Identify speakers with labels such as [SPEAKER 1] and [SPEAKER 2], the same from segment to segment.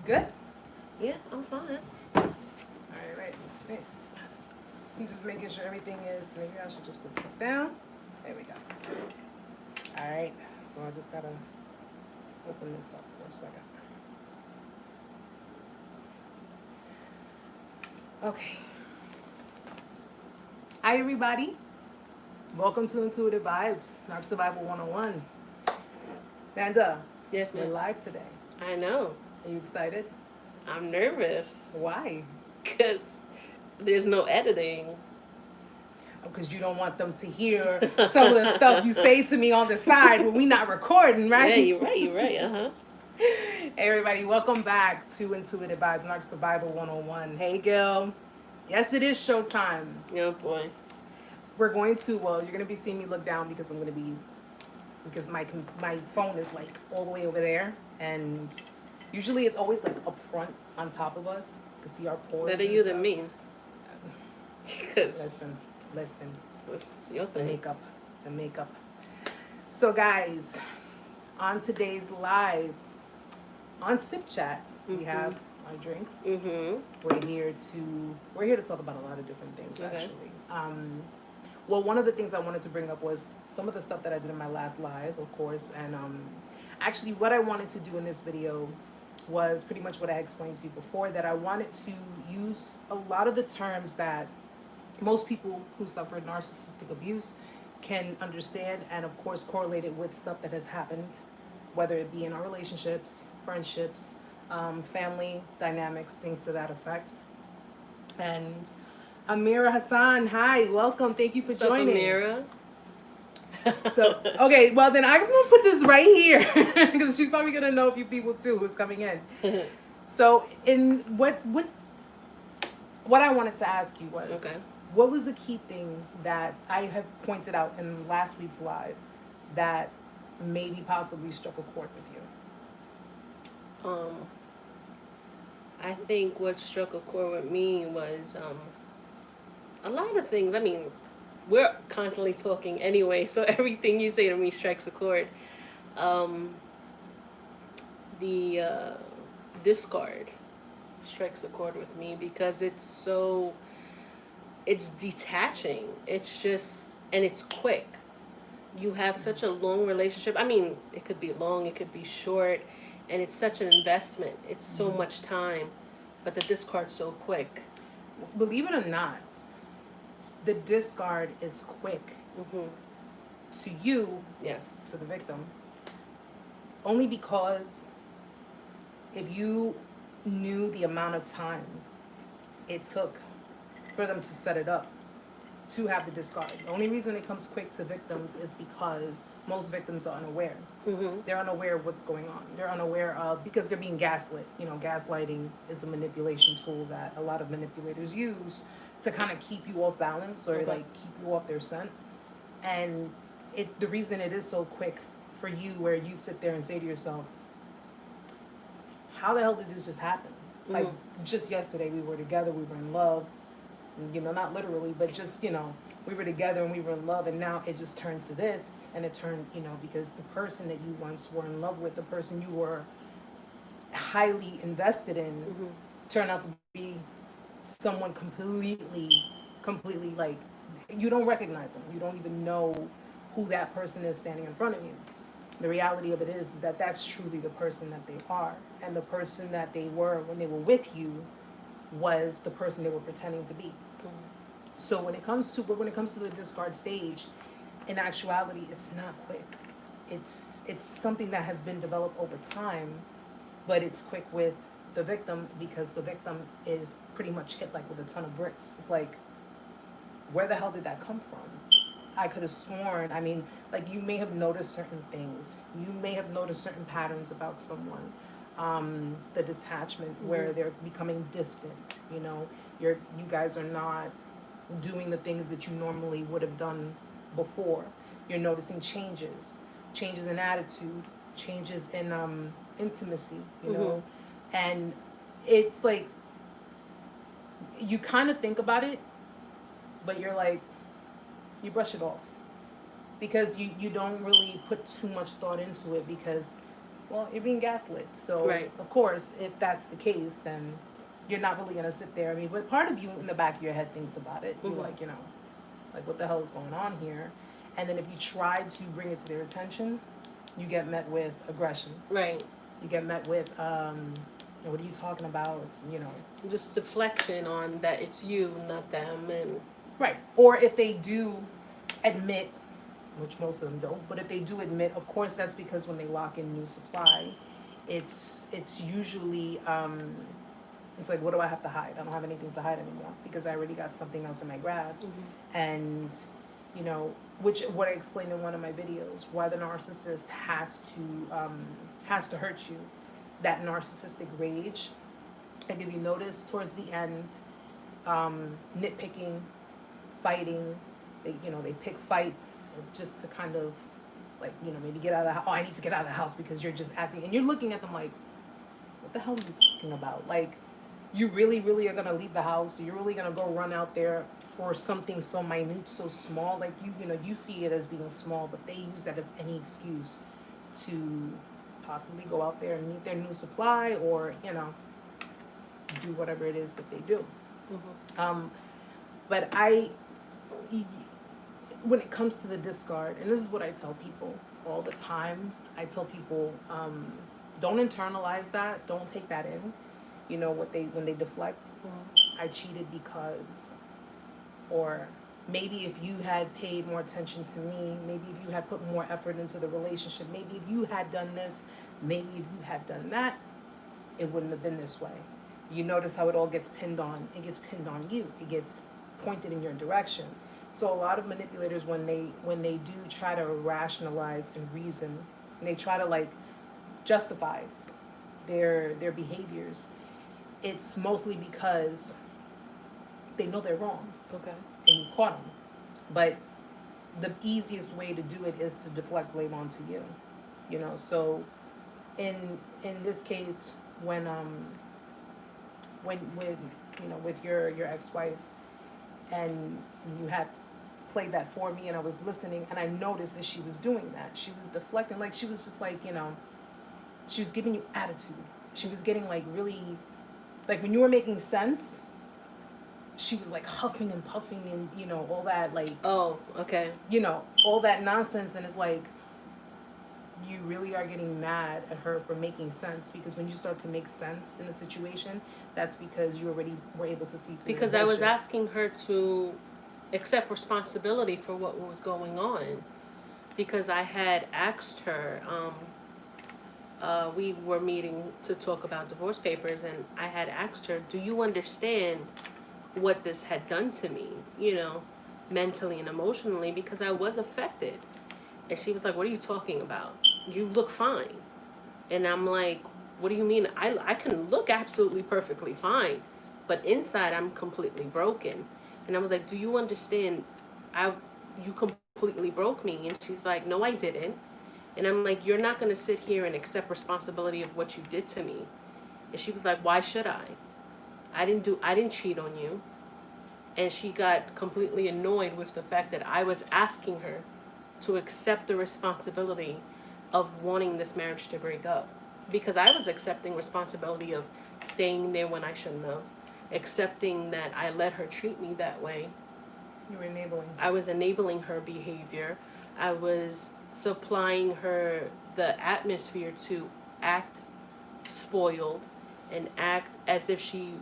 [SPEAKER 1] Good?
[SPEAKER 2] Yeah, I'm fine.
[SPEAKER 1] All right. I'm just making sure everything is. Maybe I should just put this down. There we go. All right. So I just gotta open this up for a second. Okay. Hi, everybody. Welcome to Intuitive Vibes, Narc Survival 101. Vanda,
[SPEAKER 2] Yes,
[SPEAKER 1] we're
[SPEAKER 2] ma'am.
[SPEAKER 1] live today.
[SPEAKER 2] I know.
[SPEAKER 1] Are you excited?
[SPEAKER 2] I'm nervous
[SPEAKER 1] Why?
[SPEAKER 2] because there's no editing.
[SPEAKER 1] Because you don't want them to hear some of the stuff you say to me on the side when we not recording, right?
[SPEAKER 2] Yeah, you're right. You're right.
[SPEAKER 1] Hey everybody, welcome back to Intuitive Vibes, Narc Survival 101. Hey Gil. Yes, it is showtime.
[SPEAKER 2] Oh boy.
[SPEAKER 1] You're going to be seeing me look down because because my phone is like all the way over there, and usually it's always like up front on top of us. You can see our pores.
[SPEAKER 2] Better you than me. Because
[SPEAKER 1] Listen.
[SPEAKER 2] what's your
[SPEAKER 1] The
[SPEAKER 2] thing?
[SPEAKER 1] makeup. So guys, on today's live, on Sip Chat, we have our drinks.
[SPEAKER 2] Mm-hmm.
[SPEAKER 1] We're here to talk about a lot of different things,
[SPEAKER 2] Okay.
[SPEAKER 1] actually. Well, one of the things I wanted to bring up was some of the stuff that I did in my last live, of course, and actually what I wanted to do in this video was pretty much what I explained to you before, that I wanted to use a lot of the terms that most people who suffer narcissistic abuse can understand, and of course correlate it with stuff that has happened, whether it be in our relationships, friendships, family dynamics, things to that effect. And Amira Hassan, hi, welcome. Thank you for
[SPEAKER 2] What's up,
[SPEAKER 1] joining.
[SPEAKER 2] Amira?
[SPEAKER 1] So, okay, well then I'm gonna put this right here because she's probably gonna know a few people too who's coming in. So, in what I wanted to ask you was,
[SPEAKER 2] Okay.
[SPEAKER 1] what was the key thing that I have pointed out in last week's live that maybe possibly struck a chord with you?
[SPEAKER 2] I think what struck a chord with me was a lot of things. I mean, we're constantly talking anyway, so everything you say to me strikes a chord. The discard strikes a chord with me because it's detaching. It's just, and it's quick. You have such a long relationship. I mean, it could be long, it could be short, and it's such an investment. It's so much time, but the discard's so quick.
[SPEAKER 1] Believe it or not, the discard is quick to you,
[SPEAKER 2] Yes.
[SPEAKER 1] to the victim, only because if you knew the amount of time it took for them to set it up to have the discard. The only reason it comes quick to victims is because most victims are unaware. They're unaware of what's going on. They're unaware of, because they're being gaslit. You know, gaslighting is a manipulation tool that a lot of manipulators use to kind of keep you off balance or like keep you off their scent. And the reason it is so quick for you, where you sit there and say to yourself, how the hell did this just happen? Like just yesterday we were together, we were in love, you know, not literally, but just, you know, we were together and we were in love, and now it just turned to this. And it turned, you know, because the person that you once were in love with, the person you were highly invested in, turned out to be someone completely like, you don't recognize them. You don't even know who that person is standing in front of you. The reality of it is that that's truly the person that they are, and the person that they were when they were with you was the person they were pretending to be. So when it comes to the discard stage, in actuality, it's not quick. It's something that has been developed over time, but it's quick with the victim because the victim is pretty much hit like with a ton of bricks. It's like, where the hell did that come from? I could have sworn, I mean, like, you may have noticed certain things. You may have noticed certain patterns about someone. The detachment, where they're becoming distant, you know, you guys are not doing the things that you normally would have done before. You're noticing changes in attitude, changes in intimacy, you know. And it's like, you kind of think about it, but you're like, you brush it off because you don't really put too much thought into it, because well, you're being gaslit. So,
[SPEAKER 2] Right.
[SPEAKER 1] of course, if that's the case, then you're not really going to sit there. I mean, but part of you in the back of your head thinks about it. You're like, like, what the hell is going on here? And then if you try to bring it to their attention, you get met with aggression.
[SPEAKER 2] Right.
[SPEAKER 1] You get met with, what are you talking about?
[SPEAKER 2] Just deflection on that it's you, not them, and
[SPEAKER 1] Right. Or if they do admit, which most of them don't, but if they do admit, of course, that's because when they lock in new supply, it's usually it's like, what do I have to hide? I don't have anything to hide anymore because I already got something else in my grasp. And which what I explained in one of my videos, why the narcissist has to hurt you. That narcissistic rage, and if you notice towards the end, nitpicking, fighting, they pick fights just to kind of like, maybe get out of the house. Oh, I need to get out of the house because you're just acting, and you're looking at them like, what the hell are you talking about? Like, you really, really are gonna leave the house? You're really gonna go run out there for something so minute, so small? Like, you see it as being small, but they use that as any excuse to possibly go out there and meet their new supply, or do whatever it is that they do. But when it comes to the discard, and this is what I tell people all the time, I tell people, don't internalize that, don't take that in. When they deflect, I cheated because, or maybe if you had paid more attention to me, maybe if you had put more effort into the relationship, maybe if you had done this, maybe if you had done that, it wouldn't have been this way. You notice how it all gets pinned on. It gets pinned on you. It gets pointed in your direction. So a lot of manipulators, when they do try to rationalize and reason, and they try to like justify their behaviors, it's mostly because they know they're wrong.
[SPEAKER 2] Okay.
[SPEAKER 1] And you caught them. But the easiest way to do it is to deflect blame onto you. So in this case, when with your ex-wife, and you had played that for me, and I was listening, and I noticed that she was doing that. She was deflecting, like she was just like, she was giving you attitude. She was getting like really, like when you were making sense, she was like huffing and puffing and all that, like,
[SPEAKER 2] oh, okay,
[SPEAKER 1] all that nonsense. And it's like, you really are getting mad at her for making sense, because when you start to make sense in a situation, that's because you already were able to see through
[SPEAKER 2] because I was asking her to accept responsibility for what was going on, because I had asked her, we were meeting to talk about divorce papers, and I had asked her, do you understand what this had done to me, mentally and emotionally, because I was affected. And she was like, what are you talking about? You look fine. And I'm like, what do you mean? I can look absolutely perfectly fine, but inside I'm completely broken. And I was like, do you understand? You completely broke me. And she's like, no, I didn't. And I'm like, you're not going to sit here and accept responsibility of what you did to me. And she was like, why should I? I didn't cheat on you. And she got completely annoyed with the fact that I was asking her to accept the responsibility of wanting this marriage to break up. Because I was accepting responsibility of staying there when I shouldn't have, accepting that I let her treat me that way.
[SPEAKER 1] You were enabling.
[SPEAKER 2] I was enabling her behavior. I was supplying her the atmosphere to act spoiled and act as if she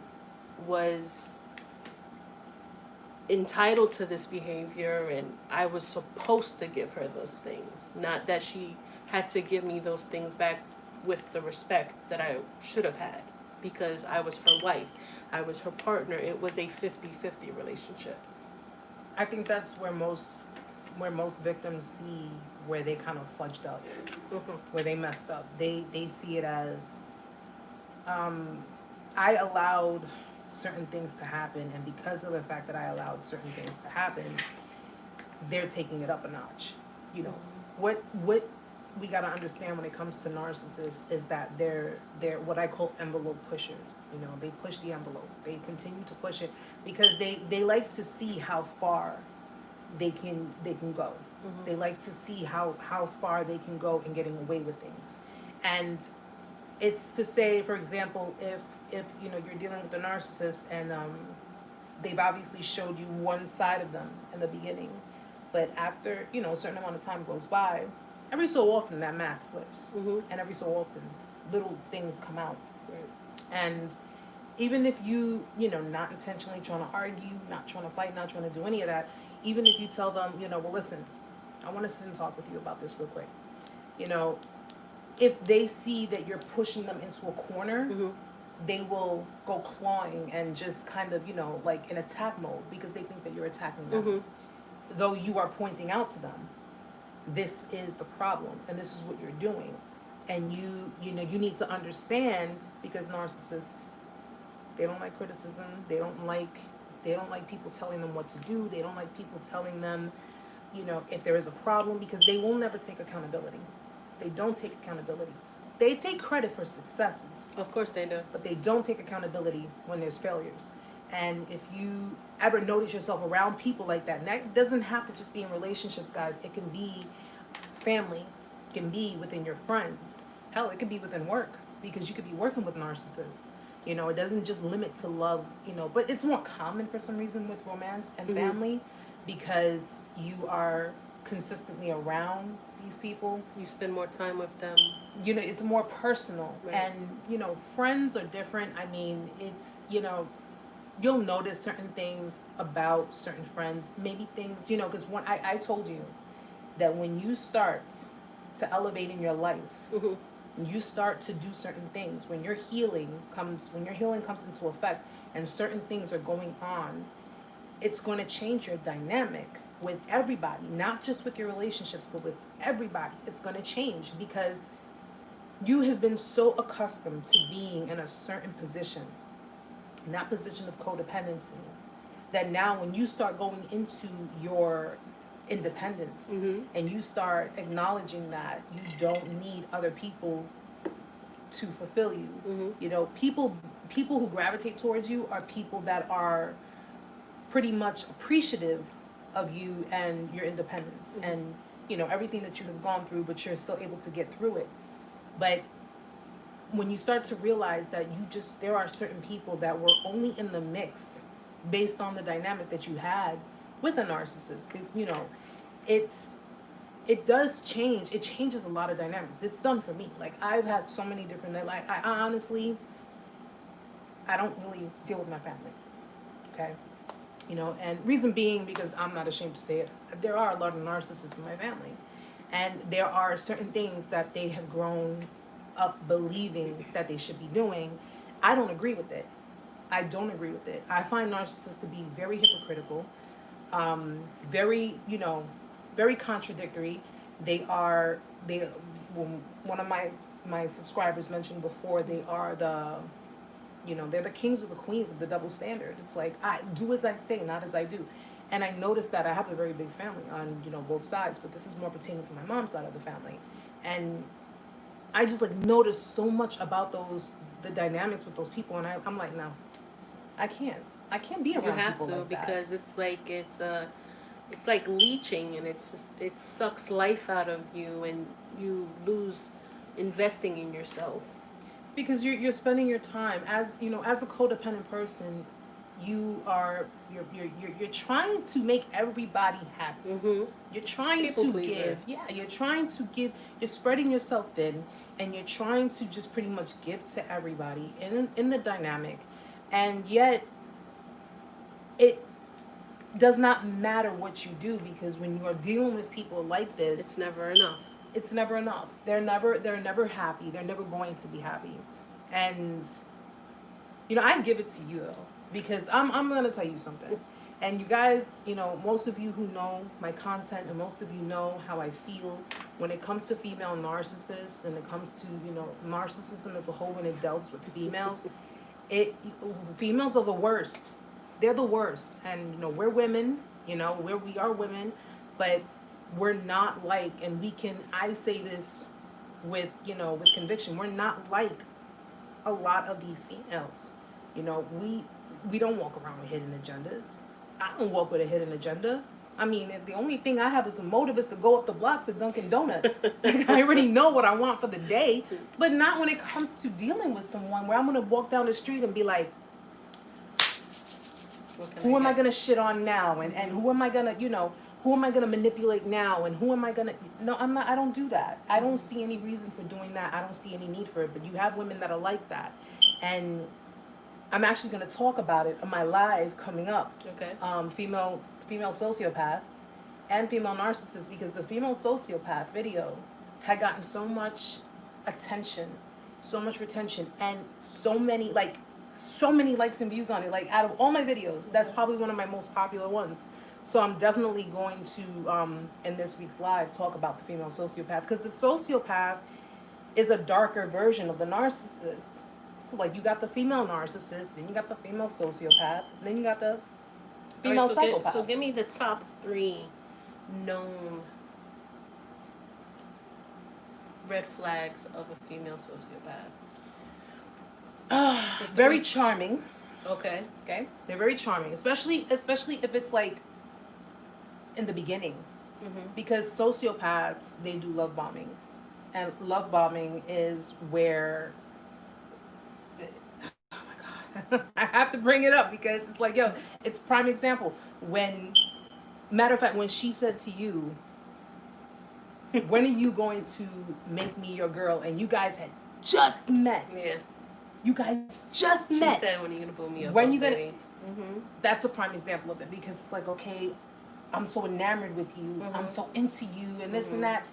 [SPEAKER 2] was entitled to this behavior, and I was supposed to give her those things, not that she had to give me those things back with the respect that I should have had, because I was her wife, I was her partner. It was a 50-50 relationship.
[SPEAKER 1] I think that's where most victims see where they kind of fudged up, where they messed up. They see it as, I allowed certain things to happen, and because of the fact that I allowed certain things to happen, they're taking it up a notch. What we got to understand when it comes to narcissists is that they're what I call envelope pushers. They push the envelope. They continue to push it because they like to see how far they can go. They like to see how far they can go in getting away with things. And it's to say, for example, if you're dealing with a narcissist and they've obviously showed you one side of them in the beginning, but after a certain amount of time goes by, every so often that mask slips, and every so often little things come out, and even if not intentionally trying to argue, not trying to fight, not trying to do any of that, even if you tell them, well, listen, I want to sit and talk with you about this real quick, if they see that you're pushing them into a corner, they will go clawing and just kind of, like in attack mode, because they think that you're attacking them. Though you are pointing out to them, this is the problem and this is what you're doing. And you need to understand, because narcissists, they don't like criticism. They don't like people telling them what to do. They don't like people telling them, if there is a problem, because they will never take accountability. They don't take accountability. They take credit for successes.
[SPEAKER 2] Of course they do.
[SPEAKER 1] But they don't take accountability when there's failures. And if you ever notice yourself around people like that, and that doesn't have to just be in relationships, guys. It can be family. It can be within your friends. Hell, it could be within work, because you could be working with narcissists. It doesn't just limit to love, but it's more common for some reason with romance and family, because you are consistently around these people.
[SPEAKER 2] You spend more time with them.
[SPEAKER 1] It's more personal.
[SPEAKER 2] Right.
[SPEAKER 1] And, friends are different. I mean, it's, you'll notice certain things about certain friends, maybe things, because when I told you that when you start to elevate in your life, you start to do certain things, when your healing comes into effect and certain things are going on, it's going to change your dynamic with everybody, not just with your relationships, but with everybody. It's going to change, because you have been so accustomed to being in a certain position, in that position of codependency, that now when you start going into your independence and you start acknowledging that you don't need other people to fulfill you, people who gravitate towards you are people that are pretty much appreciative of you and your independence and everything that you have gone through, but you're still able to get through it. But when you start to realize that there are certain people that were only in the mix based on the dynamic that you had with a narcissist, it does change. It changes a lot of dynamics. It's done for me. Like, I've had so many different, like, I honestly, I don't really deal with my family. Okay. And reason being, because I'm not ashamed to say it, there are a lot of narcissists in my family. And there are certain things that they have grown up believing that they should be doing. I don't agree with it. I don't agree with it. I find narcissists to be very hypocritical, very, very contradictory. One of my subscribers mentioned before, they are they're the kings or the queens of the double standard. It's like, I do as I say, not as I do. And I noticed that I have a very big family on, both sides, but this is more pertaining to my mom's side of the family. And I just noticed so much about the dynamics with those people. And I'm like, no, I can't be around people like that.
[SPEAKER 2] You have to, because it's like leeching, and it sucks life out of you, and you lose investing in yourself.
[SPEAKER 1] Because you're spending your time as a codependent person, you're trying to make everybody happy. You're trying
[SPEAKER 2] People
[SPEAKER 1] to
[SPEAKER 2] pleaser.
[SPEAKER 1] you're trying to give. You're spreading yourself thin, and you're trying to just pretty much give to everybody in the dynamic, and yet it does not matter what you do, because when you are dealing with people like this,
[SPEAKER 2] it's never enough.
[SPEAKER 1] It's never enough. They're never happy. They're never going to be happy. And I give it to you though, because I'm gonna tell you something. And you guys, most of you who know my content, and most of you know how I feel when it comes to female narcissists, and it comes to narcissism as a whole, when it deals with females. Females are the worst. They're the worst. And we're women. We are women, but we're not like, and I say this with conviction, we're not like a lot of these females. We don't walk around with hidden agendas. I don't walk with a hidden agenda. I mean, the only thing I have as a motive is to go up the block to Dunkin' Donut. Like, I already know what I want for the day, but not when it comes to dealing with someone where I'm gonna walk down the street and be like, who am I gonna shit on now? And who am I gonna, who am I gonna manipulate now? And who am I gonna? No, I'm not. I don't do that. I don't see any reason for doing that. I don't see any need for it. But you have women that are like that, and I'm actually gonna talk about it on my live coming up.
[SPEAKER 2] Okay.
[SPEAKER 1] Female sociopath and female narcissist, because the female sociopath video had gotten so much attention, so much retention, and so many likes and views on it. Like, out of all my videos, that's probably one of my most popular ones. So I'm definitely going to in this week's live talk about the female sociopath, because the sociopath is a darker version of the narcissist. So, like, you got the female narcissist, then you got the female sociopath, then you got the female psychopath.
[SPEAKER 2] So give me the top 3 known red flags of a female sociopath.
[SPEAKER 1] Very charming.
[SPEAKER 2] Okay.
[SPEAKER 1] Okay. They're very charming, especially if it's like in the beginning, because sociopaths, they do love bombing, and love bombing is where. I have to bring it up because it's like, yo, it's prime example. Matter of fact, when she said to you, when are you going to make me your girl? And you guys had just met.
[SPEAKER 2] Yeah.
[SPEAKER 1] You guys just met.
[SPEAKER 2] She said, when are you going to blow me up?
[SPEAKER 1] When you gonna? That's a prime example of it, because it's like, okay, I'm so enamored with you. I'm so into you and this and that.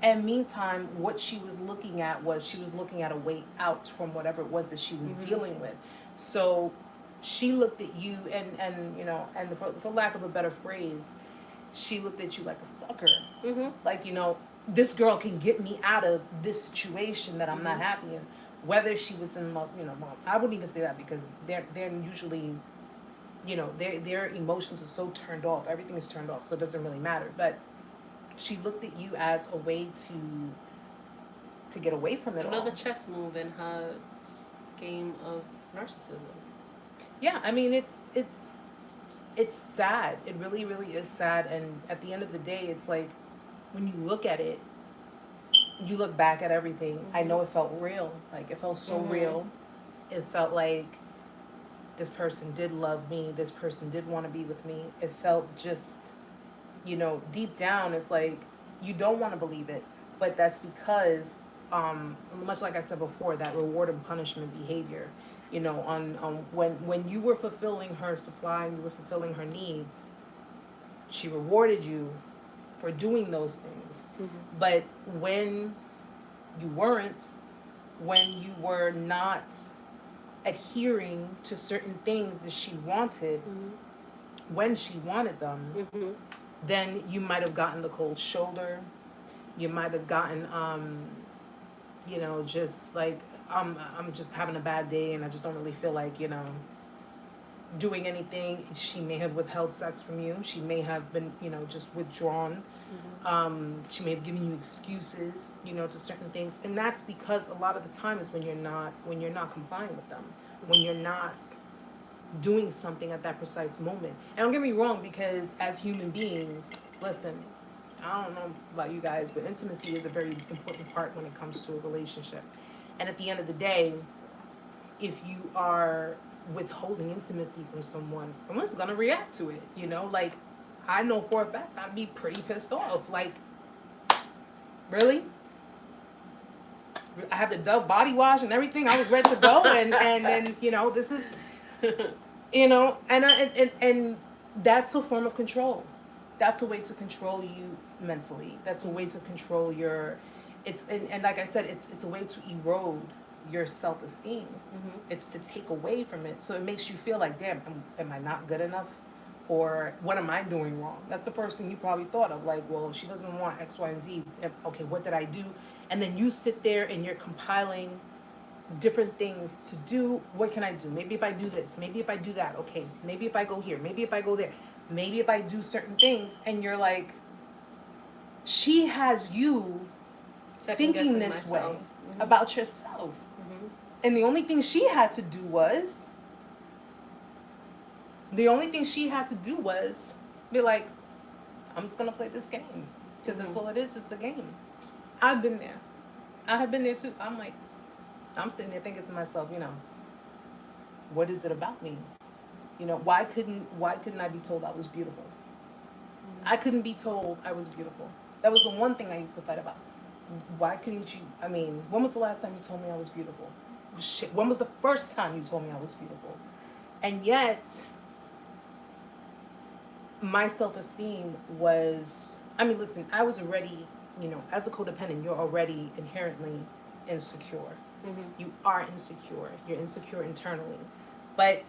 [SPEAKER 1] And meantime, what she was looking at was, she was looking at a way out from whatever it was that she was dealing with. So she looked at you and for lack of a better phrase, she looked at you like a sucker. Like, this girl can get me out of this situation that I'm not happy in. Whether she was in love, I wouldn't even say that, because they're usually, their emotions are so turned off. Everything is turned off, so it doesn't really matter. But she looked at you as a way to get away from it.
[SPEAKER 2] Another chess move in her game of narcissism.
[SPEAKER 1] Yeah, I mean, it's sad. It really, really is sad. And at the end of the day, it's like, when you look at it, you look back at everything. I know it felt real. Like, it felt so real. It felt like this person did love me. This person did want to be with me. It felt just, deep down, it's like, you don't want to believe it. But that's because, much like I said before, that reward and punishment behavior, when you were fulfilling her supply, you were fulfilling her needs, she rewarded you for doing those things. But when you weren't, when you were not adhering to certain things that she wanted, when she wanted them, then you might have gotten the cold shoulder. You might have gotten, just like, I'm just having a bad day and I just don't really feel like, doing anything. She may have withheld sex from you. She may have been, just withdrawn. She may have given you excuses, to certain things. And that's because a lot of the time is when you're not complying with them, when you're not doing something at that precise moment. And don't get me wrong, because as human beings, listen, I don't know about you guys, but intimacy is a very important part when it comes to a relationship. And at the end of the day, if you are withholding intimacy from someone's going to react to it, like, I know for a fact I'd be pretty pissed off. Like, really? I have the Dove body wash and everything. I was ready to go, and this is, and that's a form of control. That's a way to control you mentally. That's a way to control your, and like I said, it's a way to erode your self-esteem. It's to take away from it. So it makes you feel like, damn, am I not good enough? Or what am I doing wrong? That's the first thing you probably thought of. Like, well, she doesn't want X, Y, and Z. Okay, what did I do? And then you sit there and you're compiling different things to do. What can I do? Maybe if I do this, maybe if I do that. Okay, maybe if I go here, maybe if I go there, maybe if I do certain things. And you're like, she has you thinking this way about yourself. And the only thing she had to do was be like, I'm just gonna play this game because that's all it is. It's a game. I've been there. I have been there too. I'm like, I'm sitting there thinking to myself, what is it about me? Why couldn't I be told I was beautiful? I couldn't be told I was beautiful. That was the one thing I used to fight about. Why couldn't you? I mean, when was the last time you told me I was beautiful? Shit, when was the first time you told me I was beautiful? And yet, my self-esteem was, listen, I was already, as a codependent, you're already inherently insecure. You are insecure. You're insecure internally. But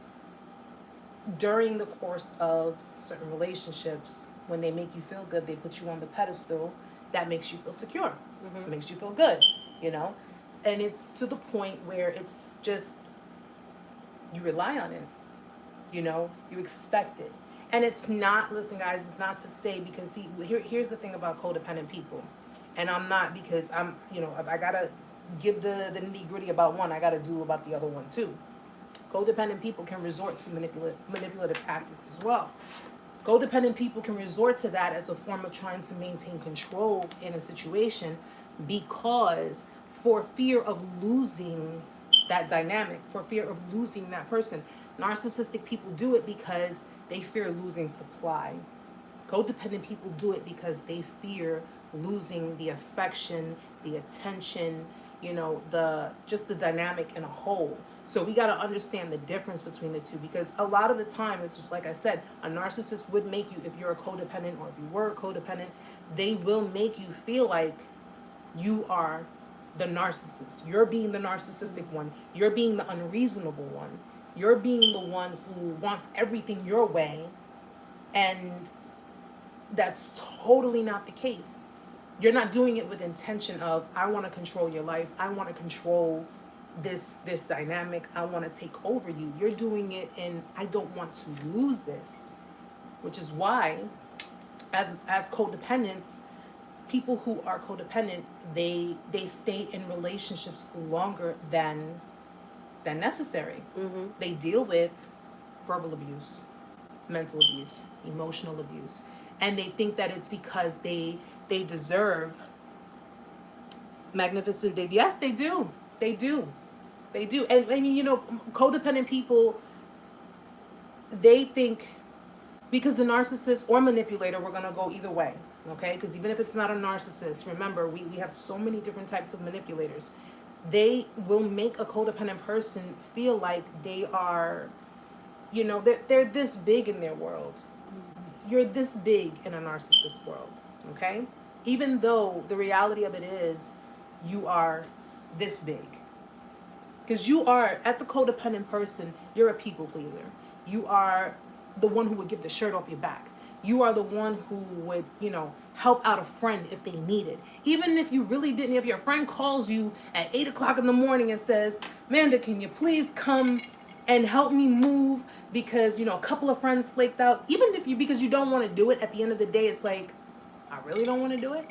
[SPEAKER 1] during the course of certain relationships, when they make you feel good, they put you on the pedestal, that makes you feel secure. It makes you feel good, And it's to the point where it's just, you rely on it, you expect it. And it's not, listen guys, it's not to say, because see, here's the thing about codependent people. And I'm not, because I gotta give the nitty gritty about one, I gotta do about the other one too. Codependent people can resort to manipulative tactics as well. Codependent people can resort to that as a form of trying to maintain control in a situation, because for fear of losing that dynamic, for fear of losing that person. Narcissistic people do it because they fear losing supply. Codependent people do it because they fear losing the affection, the attention, the dynamic in a whole. So we got to understand the difference between the two, because a lot of the time, it's just like I said, a narcissist would make you, if you're a codependent or if you were a codependent, they will make you feel like you are the narcissist. You're being the narcissistic one. You're being the unreasonable one. You're being the one who wants everything your way. And that's totally not the case. You're not doing it with intention of, I want to control your life. I want to control this dynamic. I want to take over you. You're doing it in, I don't want to lose this. Which is why, as codependents, people who are codependent, they stay in relationships longer than necessary. They deal with verbal abuse, mental abuse, emotional abuse, and they think that it's because they deserve magnificent days. Yes, they do. They do. And codependent people, they think, because a narcissist or manipulator, we're going to go either way, okay? Because even if it's not a narcissist, remember, we have so many different types of manipulators. They will make a codependent person feel like they are, they're this big in their world. You're this big in a narcissist world, okay? Even though the reality of it is, you are this big. Because you are, as a codependent person, you're a people pleaser. You are the one who would get the shirt off your back. You are the one who would, help out a friend if they need it. Even if you really didn't, if your friend calls you at 8 o'clock in the morning and says, Amanda, can you please come and help me move because, a couple of friends flaked out. Even if because you don't want to do it, at the end of the day, it's like, I really don't want to do it.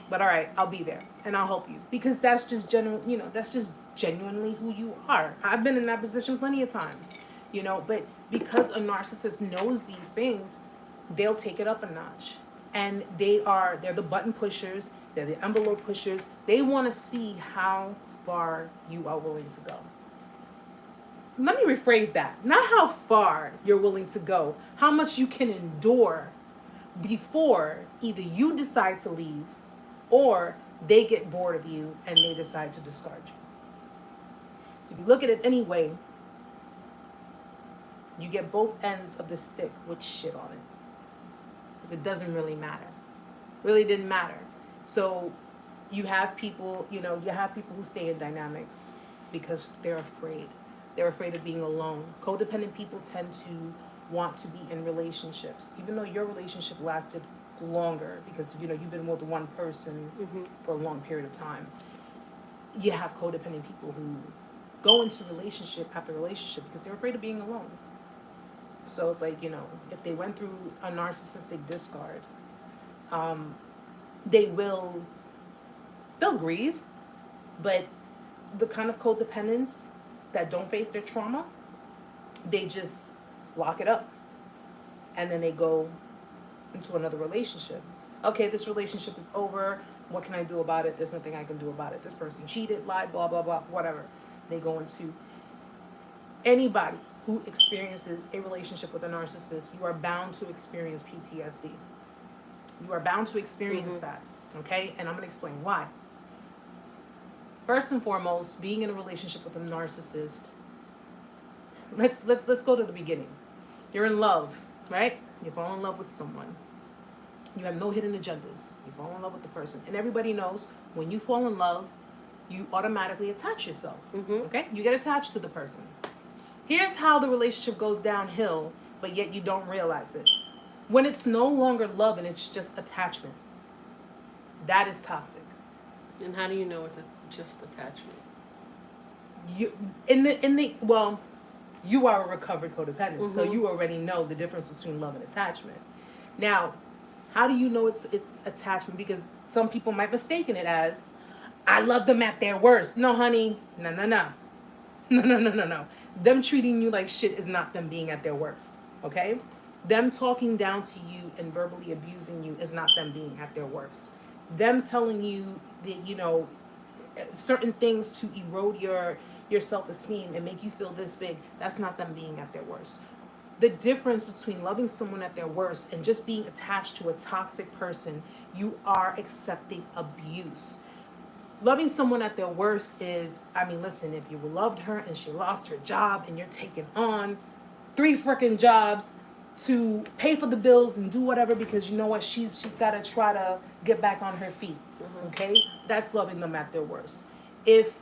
[SPEAKER 1] But all right, I'll be there and I'll help you, because that's just genuinely who you are. I've been in that position plenty of times, but because a narcissist knows these things, they'll take it up a notch. And they're the button pushers, they're the envelope pushers. They want to see how far you are willing to go. Let me rephrase that. Not how far you're willing to go, how much you can endure before either you decide to leave or they get bored of you and they decide to discard you. So if you look at it anyway, you get both ends of the stick with shit on it. Because it doesn't really matter. Really didn't matter. So you have people, who stay in dynamics because they're afraid. They're afraid of being alone. Codependent people tend to want to be in relationships, even though your relationship lasted longer because, you've been with one person for a long period of time. You have codependent people who go into relationship after relationship because they're afraid of being alone. So it's like, if they went through a narcissistic discard, they'll grieve, but the kind of codependents that don't face their trauma, they just lock it up. And then they go into another relationship. Okay, this relationship is over. What can I do about it? There's nothing I can do about it. This person cheated, lied, blah, blah, blah, whatever. They go into anybody who experiences a relationship with a narcissist, you are bound to experience PTSD. You are bound to experience that. Okay? And I'm going to explain why. First and foremost, being in a relationship with a narcissist, let's go to the beginning. You're in love, right? You fall in love with someone. You have no hidden agendas. You fall in love with the person. And everybody knows when you fall in love, you automatically attach yourself. Okay? You get attached to the person. Here's how the relationship goes downhill, but yet you don't realize it. When it's no longer love and it's just attachment, that is toxic.
[SPEAKER 2] And how do you know it's just attachment?
[SPEAKER 1] You are a recovered codependent, so you already know the difference between love and attachment. Now, how do you know it's attachment? Because some people might mistake it as, I love them at their worst. No, honey. No. Them treating you like shit is not them being at their worst. Okay? Them talking down to you and verbally abusing you is not them being at their worst. Them telling you that, certain things to erode your self-esteem and make you feel this big, that's not them being at their worst. The difference between loving someone at their worst and just being attached to a toxic person, you are accepting abuse. Loving someone at their worst is, listen, if you loved her and she lost her job and you're taking on 3 freaking jobs to pay for the bills and do whatever because you know what, she's got to try to get back on her feet. Okay? That's loving them at their worst. If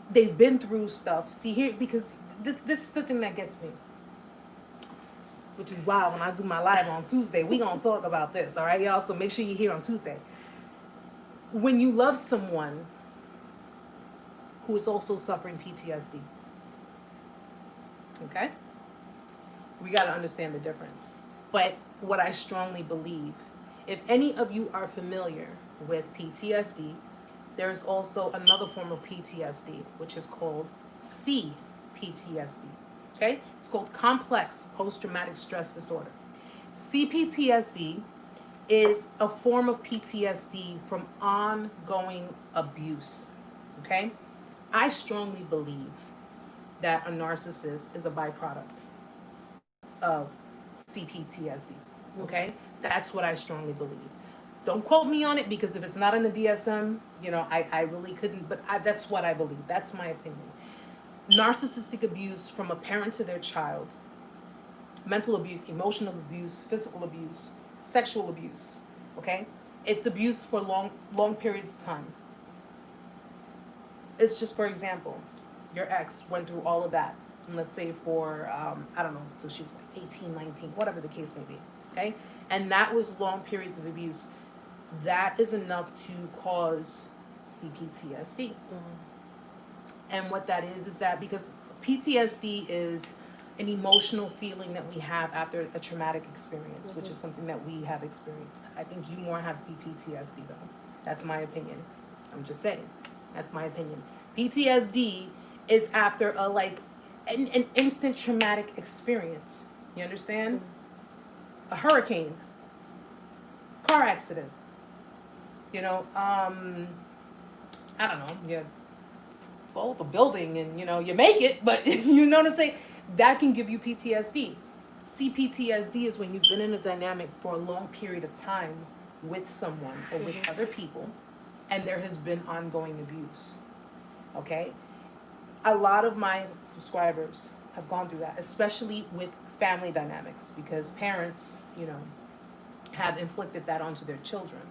[SPEAKER 1] they've been through stuff, see here, because this is the thing that gets me, which is why when I do my live on Tuesday, we gonna talk about this, all right, y'all? So make sure you're here on Tuesday. When you love someone who is also suffering PTSD, okay? We got to understand the difference. But what I strongly believe, if any of you are familiar with PTSD, there's also another form of PTSD, which is called CPTSD, okay? It's called Complex Post-Traumatic Stress Disorder. CPTSD is a form of PTSD from ongoing abuse, okay? I strongly believe that a narcissist is a byproduct of CPTSD, okay? That's what I strongly believe. Don't quote me on it, because if it's not in the DSM, I really couldn't, but that's what I believe. That's my opinion. Narcissistic abuse from a parent to their child, mental abuse, emotional abuse, physical abuse, sexual abuse, okay? It's abuse for long periods of time. It's just, for example, your ex went through all of that, and let's say for, I don't know, until she was like 18, 19, whatever the case may be, okay? And that was long periods of abuse. That is enough to cause CPTSD. And what that is that because PTSD is an emotional feeling that we have after a traumatic experience, which is something that we have experienced. I think you more have CPTSD though. That's my opinion. I'm just saying. That's my opinion. PTSD is after an instant traumatic experience. You understand? A hurricane, car accident. I don't know. You fall off a building and you make it, but you know what I'm saying? That can give you PTSD. CPTSD is when you've been in a dynamic for a long period of time with someone or with other people, and there has been ongoing abuse. Okay? A lot of my subscribers have gone through that, especially with family dynamics, because parents, have inflicted that onto their children.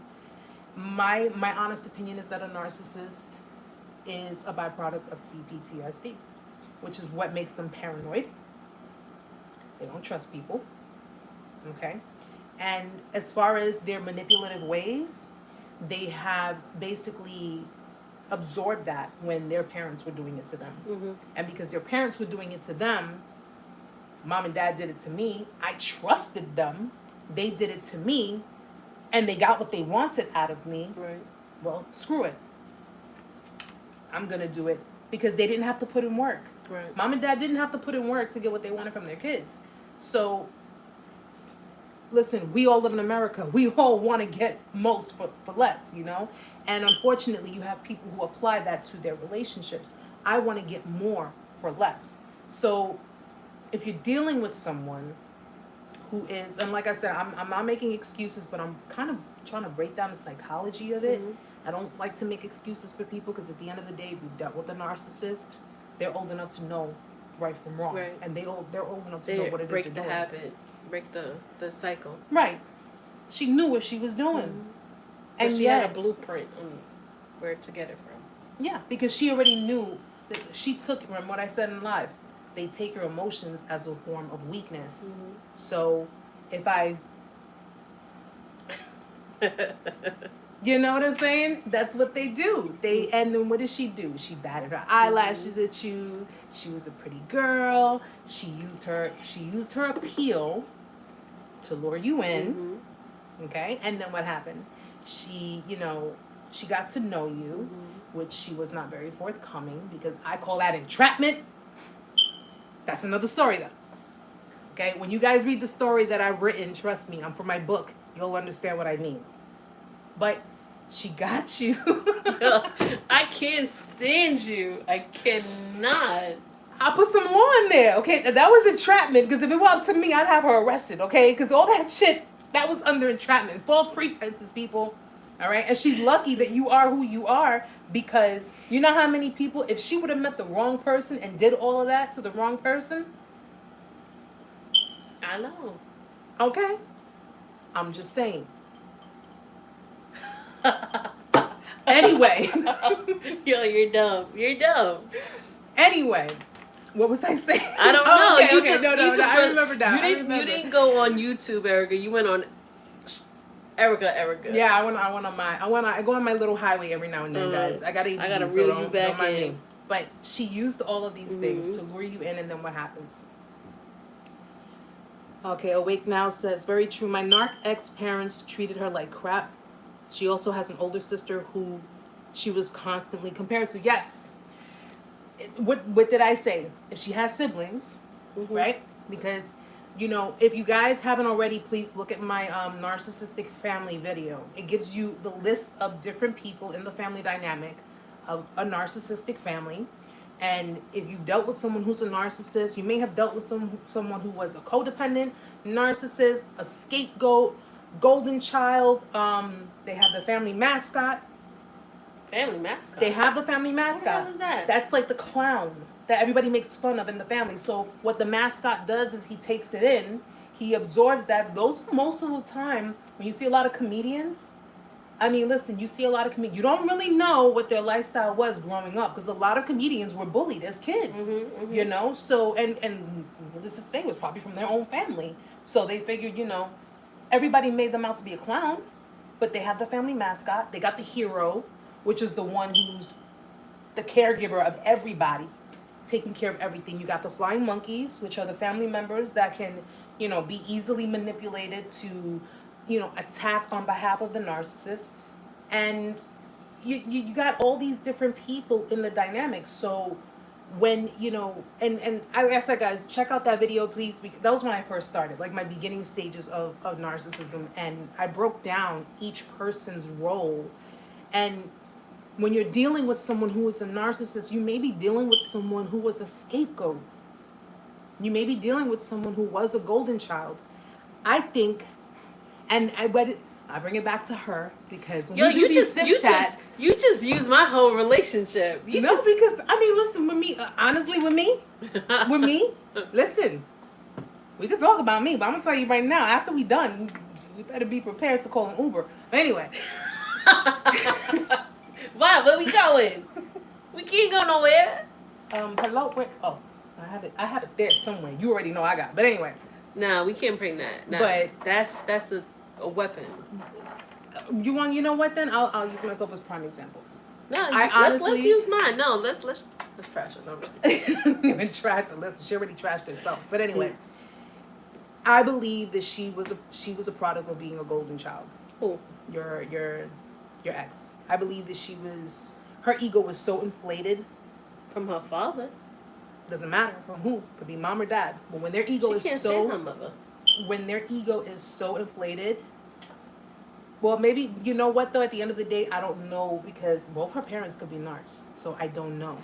[SPEAKER 1] My honest opinion is that a narcissist is a byproduct of CPTSD, which is what makes them paranoid. They don't trust people, okay? And as far as their manipulative ways, they have basically absorbed that when their parents were doing it to them. And because their parents were doing it to them, mom and dad did it to me, I trusted them, they did it to me, and they got what they wanted out of me.
[SPEAKER 2] Right.
[SPEAKER 1] Well, screw it. I'm going to do it because they didn't have to put in work.
[SPEAKER 2] Right.
[SPEAKER 1] Mom and dad didn't have to put in work to get what they wanted from their kids. So listen, we all live in America. We all want to get most for less, And unfortunately, you have people who apply that to their relationships. I want to get more for less. So if you're dealing with someone who is, and like I said, I'm not making excuses, but I'm kind of trying to break down the psychology of it. I don't like to make excuses for people because at the end of the day, if you've dealt with a narcissist, they're old enough to know right from wrong. Right. And they're old enough to know what it is they're doing.
[SPEAKER 2] Break the habit. Break the cycle.
[SPEAKER 1] Right. She knew what she was doing.
[SPEAKER 2] And she had a blueprint on where to get it from.
[SPEAKER 1] Yeah, because she already knew that she took, remember what I said in live, they take your emotions as a form of weakness. So if I you know what I'm saying? That's what they do. And then what did she do? She batted her eyelashes at you. She was a pretty girl. She used her appeal to lure you in. Okay? And then what happened? She got to know you, which she was not very forthcoming, because I call that entrapment. That's another story though. Okay? When you guys read the story that I've written, trust me, I'm for my book, you'll understand what I mean. But she got you.
[SPEAKER 2] I can't stand you. I cannot.
[SPEAKER 1] I'll put some law in there, okay? That was entrapment, because if it were up to me, I'd have her arrested, okay? Because all that shit, that was under entrapment. False pretenses, people. All right? And she's lucky that you are who you are, because you know how many people, if she would have met the wrong person and did all of that to the wrong person?
[SPEAKER 2] I know.
[SPEAKER 1] Okay? I'm just saying. Anyway.
[SPEAKER 2] Yo, you're dumb. You're dumb.
[SPEAKER 1] Anyway, what was I saying?
[SPEAKER 2] I don't know.
[SPEAKER 1] Okay,
[SPEAKER 2] you
[SPEAKER 1] okay.
[SPEAKER 2] just,
[SPEAKER 1] No, I remember that.
[SPEAKER 2] You didn't go on YouTube, Erica. You went on Erica.
[SPEAKER 1] Yeah, I go on my little highway every now and then, guys. I gotta
[SPEAKER 2] reel you back in.
[SPEAKER 1] But she used all of these things to lure you in, and then what happens? Okay, Awake Now says, very true. My narc ex-parents treated her like crap. She also has an older sister who she was constantly compared to. Yes. What did I say? If she has siblings, right? Because, if you guys haven't already, please look at my narcissistic family video. It gives you the list of different people in the family dynamic of a narcissistic family. And if you've dealt with someone who's a narcissist, you may have dealt with someone who was a codependent, narcissist, a scapegoat, golden child. They have the family mascot.
[SPEAKER 2] Family mascot?
[SPEAKER 1] They have the family mascot.
[SPEAKER 2] What the hell is that?
[SPEAKER 1] That's like the clown that everybody makes fun of in the family. So what the mascot does is he takes it in. He absorbs that. Those, most of the time, when you see a lot of comedians, I mean, listen, you see a lot of comedians. You don't really know what their lifestyle was growing up, because a lot of comedians were bullied as kids, So, and this is saying, was probably from their own family. So they figured, everybody made them out to be a clown, but they have the family mascot. They got the hero, which is the one who's the caregiver of everybody, taking care of everything. You got the flying monkeys, which are the family members that can, be easily manipulated to, attack on behalf of the narcissist. And you got all these different people in the dynamics. So when, and I ask that, guys, check out that video, please, because that was when I first started, like my beginning stages of narcissism. And I broke down each person's role. And when you're dealing with someone who is a narcissist, you may be dealing with someone who was a scapegoat. You may be dealing with someone who was a golden child. I think, and I bring it back to her, because when you
[SPEAKER 2] just use my whole relationship.
[SPEAKER 1] Because listen, with me, honestly, with me, listen, we could talk about me, but I'm gonna tell you right now, after we done, we better be prepared to call an Uber. But anyway.
[SPEAKER 2] Why? Where we going? We can't go nowhere.
[SPEAKER 1] Hello. Wait. Oh, I have it there somewhere. You already know I got it. But anyway.
[SPEAKER 2] No, we can't bring that. No, but that's a weapon.
[SPEAKER 1] You know what? Then I'll use myself as prime example.
[SPEAKER 2] No, let's use mine. No, let's trash it. No,
[SPEAKER 1] even trash it. Listen, she already trashed herself. But anyway, I believe that she was a product of being a golden child.
[SPEAKER 2] Who?
[SPEAKER 1] Your ex. I believe that her ego was so inflated.
[SPEAKER 2] From her father.
[SPEAKER 1] Doesn't matter from who. Could be mom or dad. But when their ego
[SPEAKER 2] she can't
[SPEAKER 1] stand
[SPEAKER 2] her mother.
[SPEAKER 1] when their ego is so inflated. Well, maybe, you know what, though, at the end of the day, I don't know, because both her parents could be narcs, so I don't know.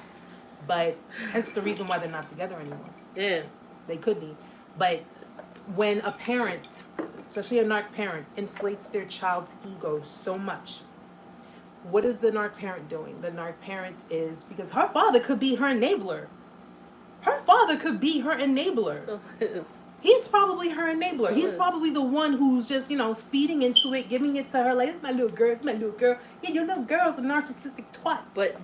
[SPEAKER 1] But hence the reason why they're not together anymore.
[SPEAKER 2] Yeah.
[SPEAKER 1] They could be. But when a parent, especially a narc parent, inflates their child's ego so much, what is the narc parent doing? The narc parent is, because her father could be her enabler. Her father could be her enabler.
[SPEAKER 2] Still is.
[SPEAKER 1] He's probably her enabler.
[SPEAKER 2] Still
[SPEAKER 1] He's
[SPEAKER 2] is.
[SPEAKER 1] probably the one who's just, feeding into it, giving it to her, like, it's my little girl, it's my little girl. Yeah, your little girl's a narcissistic twat.
[SPEAKER 2] But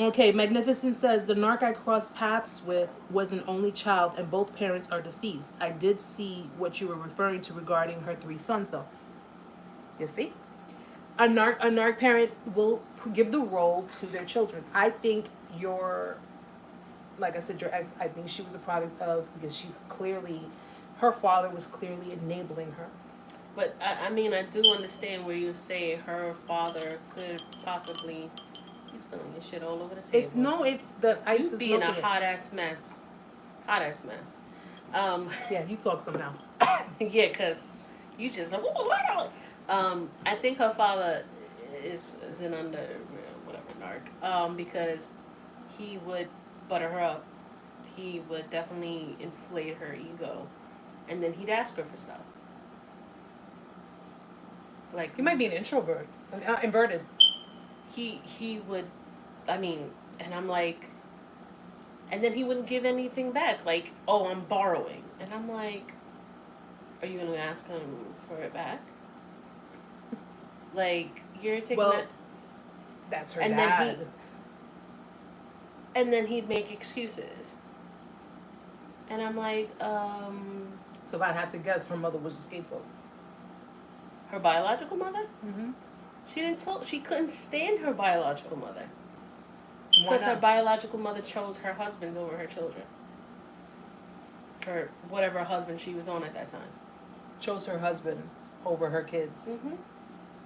[SPEAKER 1] Okay, Magnificent says, the narc I crossed paths with was an only child and both parents are deceased. I did see what you were referring to regarding her 3 sons, though. You see? A narc parent will give the role to their children. I think like I said, your ex, I think she was a product of, because her father was clearly enabling her.
[SPEAKER 2] But I mean, I do understand where you say her father could possibly, he's spilling his shit all over the table.
[SPEAKER 1] It's the ice
[SPEAKER 2] You
[SPEAKER 1] is
[SPEAKER 2] be in a
[SPEAKER 1] milking it.
[SPEAKER 2] hot ass mess.
[SPEAKER 1] Yeah, you talk some now.
[SPEAKER 2] Yeah, cause you just like, I think her father is in under whatever narc. Because he would butter her up. He would definitely inflate her ego, and then he'd ask her for stuff. Like,
[SPEAKER 1] He might be an introvert, inverted.
[SPEAKER 2] he would, I mean, and I'm like, and then he wouldn't give anything back. Like, oh, I'm borrowing, and I'm like, are you gonna ask him for it back? Like, you're taking that.
[SPEAKER 1] That's her
[SPEAKER 2] And
[SPEAKER 1] dad.
[SPEAKER 2] And then he'd make excuses. And I'm like,
[SPEAKER 1] So if I had to guess, her mother was a scapegoat.
[SPEAKER 2] her biological mother?
[SPEAKER 1] Mm-hmm.
[SPEAKER 2] She couldn't stand her biological mother.
[SPEAKER 1] Why
[SPEAKER 2] Because her
[SPEAKER 1] not?
[SPEAKER 2] biological mother chose her husbands over her children. Or whatever husband she was on at that time.
[SPEAKER 1] Chose her husband over her kids.
[SPEAKER 2] Mm-hmm.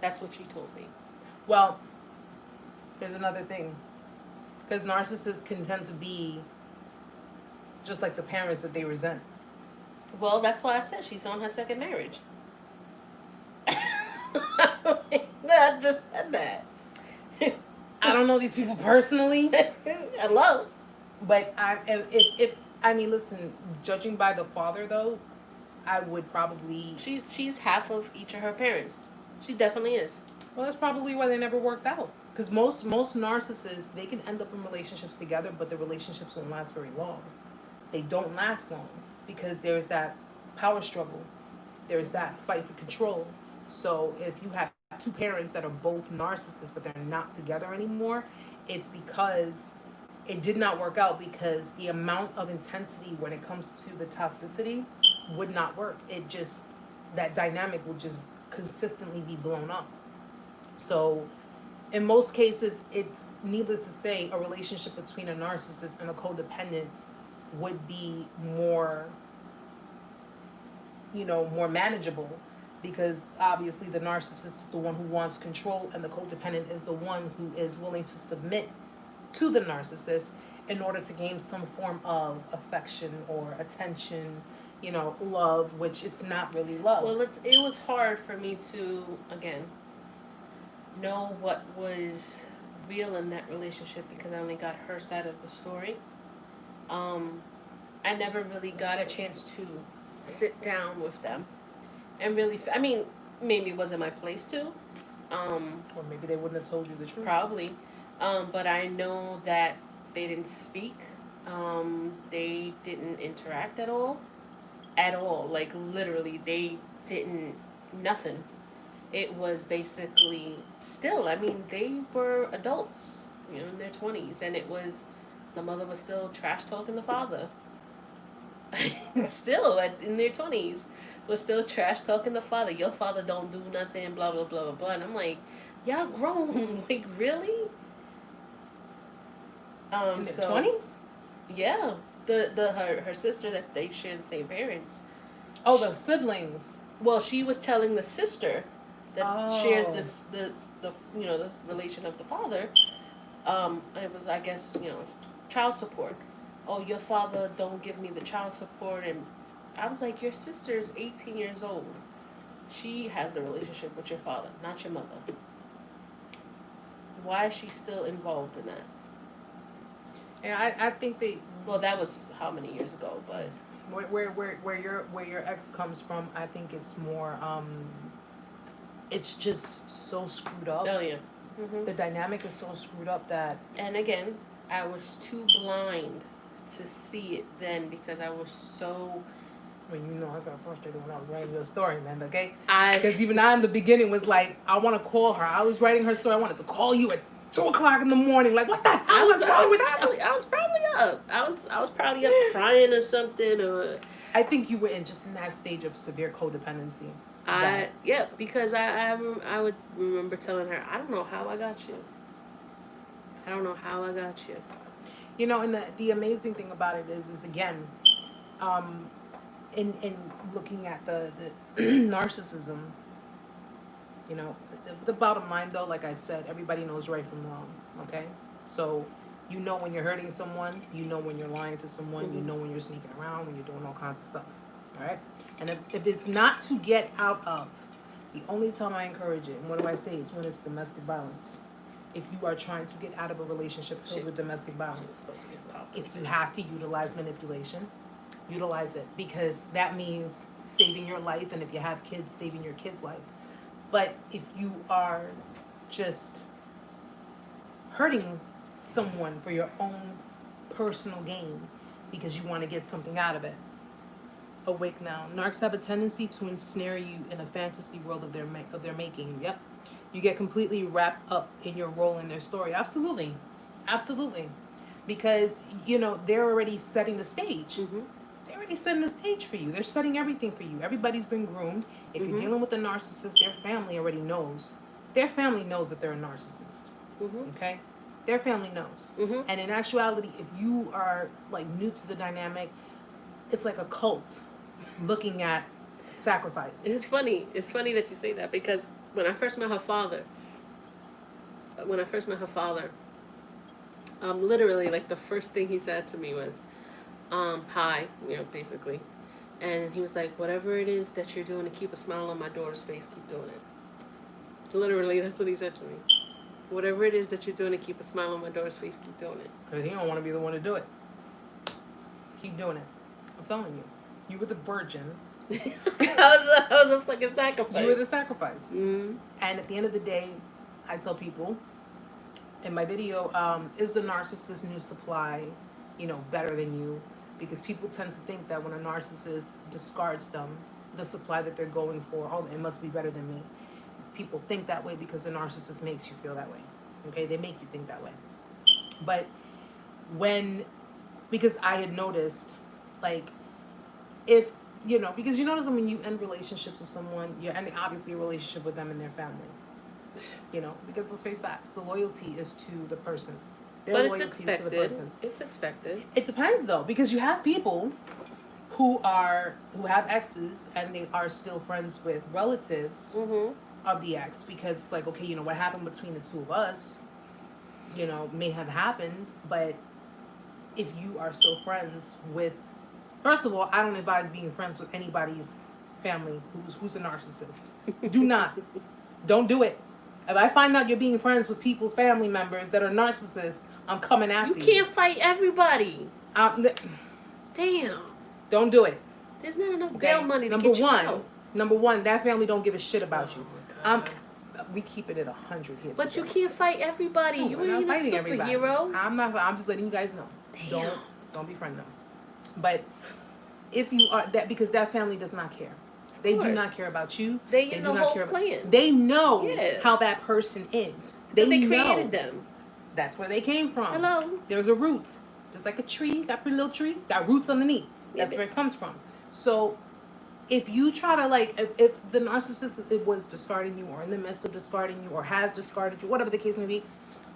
[SPEAKER 2] That's what she told me.
[SPEAKER 1] Well, there's another thing. Because narcissists can tend to be just like the parents that they resent.
[SPEAKER 2] Well, that's why I said she's on her second marriage. I just said that.
[SPEAKER 1] I don't know these people personally,
[SPEAKER 2] Hello.
[SPEAKER 1] but I mean, listen, judging by the father though, I would probably.
[SPEAKER 2] She's half of each of her parents. She definitely is.
[SPEAKER 1] Well, that's probably why they never worked out. Because most narcissists, they can end up in relationships together, but the relationships won't last very long. They don't last long because there's that power struggle. There's that fight for control. So if you have 2 parents that are both narcissists, but they're not together anymore, it's because it did not work out, because the amount of intensity when it comes to the toxicity would not work. That dynamic would just consistently be blown up. So in most cases, it's needless to say, a relationship between a narcissist and a codependent would be more manageable, because obviously the narcissist is the one who wants control and the codependent is the one who is willing to submit to the narcissist in order to gain some form of affection or attention, love, which it's not really love.
[SPEAKER 2] Well, it was hard for me to, again, know what was real in that relationship because I only got her side of the story. I never really got a chance to sit down with them and really, maybe it wasn't my place to.
[SPEAKER 1] Or maybe they wouldn't have told you the truth.
[SPEAKER 2] Probably. But I know that they didn't speak. They didn't interact at all. At all. Like, literally, they didn't, nothing. It was basically still, they were adults, in their 20s. And it was, the mother was still trash talking the father. Still, in their 20s, was still trash talking the father. Your father don't do nothing, blah, blah, blah, blah, blah. And I'm like, y'all grown. Like, really?
[SPEAKER 1] In their 20s?
[SPEAKER 2] Yeah. Her sister that they shared the same parents.
[SPEAKER 1] Oh, the siblings.
[SPEAKER 2] Well, she was telling the sister that shares the relation of the father. It was, I guess, child support. oh, your father don't give me the child support. And I was like, your sister is 18 years old. She has the relationship with your father, not your mother. Why is she still involved in that?
[SPEAKER 1] And I think they.
[SPEAKER 2] Well, that was how many years ago, but
[SPEAKER 1] where your ex comes from, I think it's more it's just so screwed up.
[SPEAKER 2] Oh yeah. Mm-hmm.
[SPEAKER 1] The dynamic is so screwed up that.
[SPEAKER 2] And again, I was too blind to see it then because I was so.
[SPEAKER 1] Well, you know, I got frustrated when I was writing your story, man. Okay,
[SPEAKER 2] Because
[SPEAKER 1] even I in the beginning was like, I want to call her. I was writing her story. I wanted to call you at 2:00 in the morning. Like, what the hell was wrong with you?
[SPEAKER 2] I was probably up. I was probably up crying or something. Or
[SPEAKER 1] I think you were in that stage of severe codependency.
[SPEAKER 2] Because I would remember telling her, I don't know how I got you. I don't know how I got you.
[SPEAKER 1] You know, and the amazing thing about it is again, in looking at the narcissism, you know, the bottom line though, like I said, everybody knows right from wrong. Okay, so you know when you're hurting someone, you know when you're lying to someone, you know when you're sneaking around, when you're doing all kinds of stuff. All right, and if it's not to get out of, the only time I encourage it, and what do I say, is when it's domestic violence. If you are trying to get out of a relationship filled with domestic violence, if you have to utilize manipulation, utilize it, because that means saving your life, and if you have kids, saving your kids' life. But if you are just hurting someone for your own personal gain because you want to get something out of it, awake now. Narcs have a tendency to ensnare you in a fantasy world of their making. Yep. You get completely wrapped up in your role in their story. Absolutely. Absolutely. Because, you know, they're already setting the stage.
[SPEAKER 2] Mm-hmm.
[SPEAKER 1] They're already setting the stage for you. They're setting everything for you. Everybody's been groomed. If you're dealing with a narcissist, their family already knows. Their family knows that they're a narcissist.
[SPEAKER 2] Mm-hmm.
[SPEAKER 1] Okay? Their family knows.
[SPEAKER 2] Mm-hmm.
[SPEAKER 1] And in actuality, if you are, like, new to the dynamic, it's like a cult looking at sacrifice.
[SPEAKER 2] It's funny. It's funny that you say that, because when I first met her father, literally, like, the first thing he said to me was, hi, you know, basically. And he was like, whatever it is that you're doing to keep a smile on my daughter's face, keep doing it. Literally, that's what he said to me. Whatever it is that you're doing to keep a smile on my daughter's face, keep doing it.
[SPEAKER 1] Because he don't want to be the one to do it. Keep doing it. I'm telling you. You were the virgin.
[SPEAKER 2] I was a fucking sacrifice.
[SPEAKER 1] You were the sacrifice.
[SPEAKER 2] Mm-hmm.
[SPEAKER 1] And at the end of the day, I tell people in my video, is the narcissist new supply, you know, better than you? Because people tend to think that when a narcissist discards them, the supply that they're going for, oh, it must be better than me. People think that way because the narcissist makes you feel that way. Okay, they make you think that way. But because I had noticed, like, if, you know, because you notice when you end relationships with someone, you're ending obviously a relationship with them and their family. You know, because let's face facts, the loyalty is to the person. Their loyalty is to the person.
[SPEAKER 2] It's expected.
[SPEAKER 1] It depends though, because you have people who have exes and they are still friends with relatives of the ex, because it's like, okay, you know, what happened between the two of us, you know, may have happened, but if you are still friends with, first of all, I don't advise being friends with anybody's family who's a narcissist. Do not. Don't do it. If I find out you're being friends with people's family members that are narcissists, I'm coming after you.
[SPEAKER 2] You can't fight everybody. Damn.
[SPEAKER 1] Don't do it.
[SPEAKER 2] There's not enough bail money to
[SPEAKER 1] Number
[SPEAKER 2] get you out.
[SPEAKER 1] Number one, that family don't give a shit about you. We keep it at 100 here.
[SPEAKER 2] But today. You can't fight everybody. No, you ain't a superhero.
[SPEAKER 1] Everybody. I'm not. I'm just letting you guys know.
[SPEAKER 2] Damn.
[SPEAKER 1] Don't be friend them. But if you are that, because that family does not care. They do not care about you.
[SPEAKER 2] They
[SPEAKER 1] do
[SPEAKER 2] the
[SPEAKER 1] not
[SPEAKER 2] whole
[SPEAKER 1] care
[SPEAKER 2] plan.
[SPEAKER 1] They know how that person is.
[SPEAKER 2] They created them.
[SPEAKER 1] That's where they came from.
[SPEAKER 2] Hello.
[SPEAKER 1] There's a root. Just like a tree, that pretty little tree, got roots underneath. That's where it comes from. So if you try to, like, if the narcissist was discarding you, or in the midst of discarding you, or has discarded you, whatever the case may be,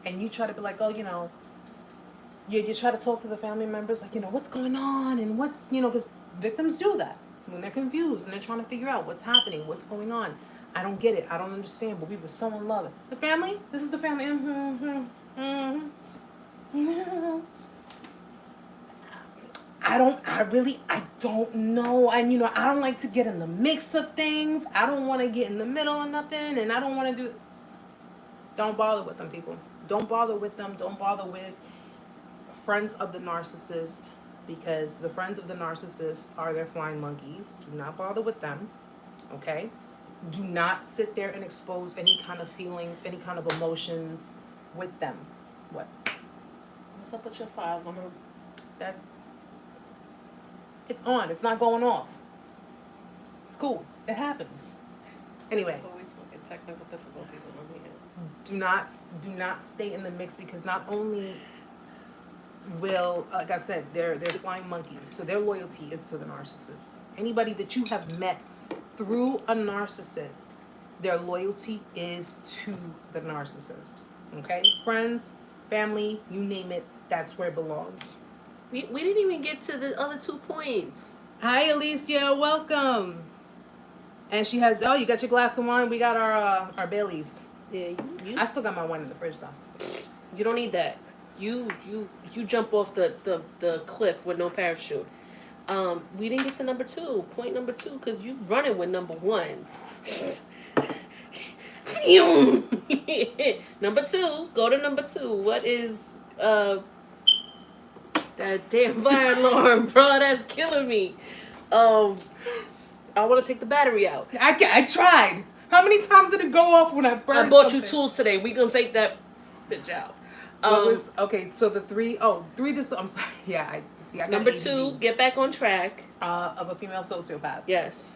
[SPEAKER 1] and you try to be like, oh, you know, you try to talk to the family members, like, you know, what's going on, and what's, you know, because victims do that when they're confused and they're trying to figure out what's happening, what's going on. I don't get it. I don't understand, but we were so in love. The family? This is the family. I don't know. And, I don't like to get in the mix of things. I don't want to get in the middle of nothing. And I don't want to do... Don't bother with them, people. Don't bother with them. Don't bother with friends of the narcissist, because the friends of the narcissist are their flying monkeys. Do not bother with them, okay? Do not sit there and expose any kind of feelings, any kind of emotions with them. What?
[SPEAKER 2] What's up with your file, Mama?
[SPEAKER 1] It's on. It's not going off. It's cool. It happens. Anyway.
[SPEAKER 2] Always fucking technical difficulties on me.
[SPEAKER 1] Do not stay in the mix, because not only will, like I said, they're flying monkeys, so their loyalty is to the narcissist. Anybody that you have met through a narcissist, their loyalty is to the narcissist. Okay? Friends, family, you name it, that's where it belongs.
[SPEAKER 2] We didn't even get to the other 2 points.
[SPEAKER 1] Hi, Alicia. Welcome. And she has... Oh, you got your glass of wine? We got our Baileys.
[SPEAKER 2] Yeah,
[SPEAKER 1] I still got my wine in the fridge, though.
[SPEAKER 2] You don't need that. You jump off the cliff with no parachute. We didn't get to number 2. Point number 2, because you running with number 1. Number 2. Go to number 2. What is that damn fire alarm, bro? That's killing me. I want to take the battery out.
[SPEAKER 1] I tried. How many times did it go off when I burned
[SPEAKER 2] I bought
[SPEAKER 1] something?
[SPEAKER 2] you tools today. We gonna take that bitch out.
[SPEAKER 1] So the 3... Oh, 3 to... I'm sorry. Yeah, I got
[SPEAKER 2] Number
[SPEAKER 1] ADD.
[SPEAKER 2] 2, get back on track.
[SPEAKER 1] Of a female sociopath.
[SPEAKER 2] Yes.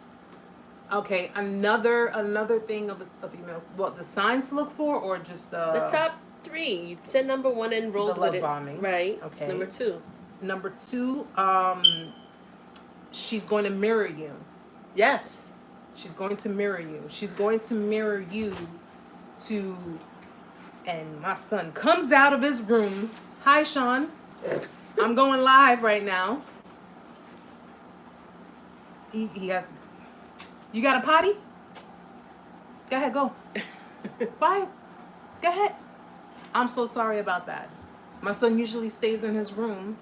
[SPEAKER 1] Okay, another thing of a female... What, the signs to look for, or just
[SPEAKER 2] The top 3. You said number 1 and rolled
[SPEAKER 1] the
[SPEAKER 2] with
[SPEAKER 1] love
[SPEAKER 2] it.
[SPEAKER 1] bombing.
[SPEAKER 2] Right.
[SPEAKER 1] Okay.
[SPEAKER 2] Number 2.
[SPEAKER 1] Number 2, she's going to mirror you.
[SPEAKER 2] Yes.
[SPEAKER 1] She's going to mirror you. She's going to mirror you to... And my son comes out of his room. Hi, Sean. I'm going live right now. He has... You got a potty? Go ahead, go. Bye. Go ahead. I'm so sorry about that. My son usually stays in his room.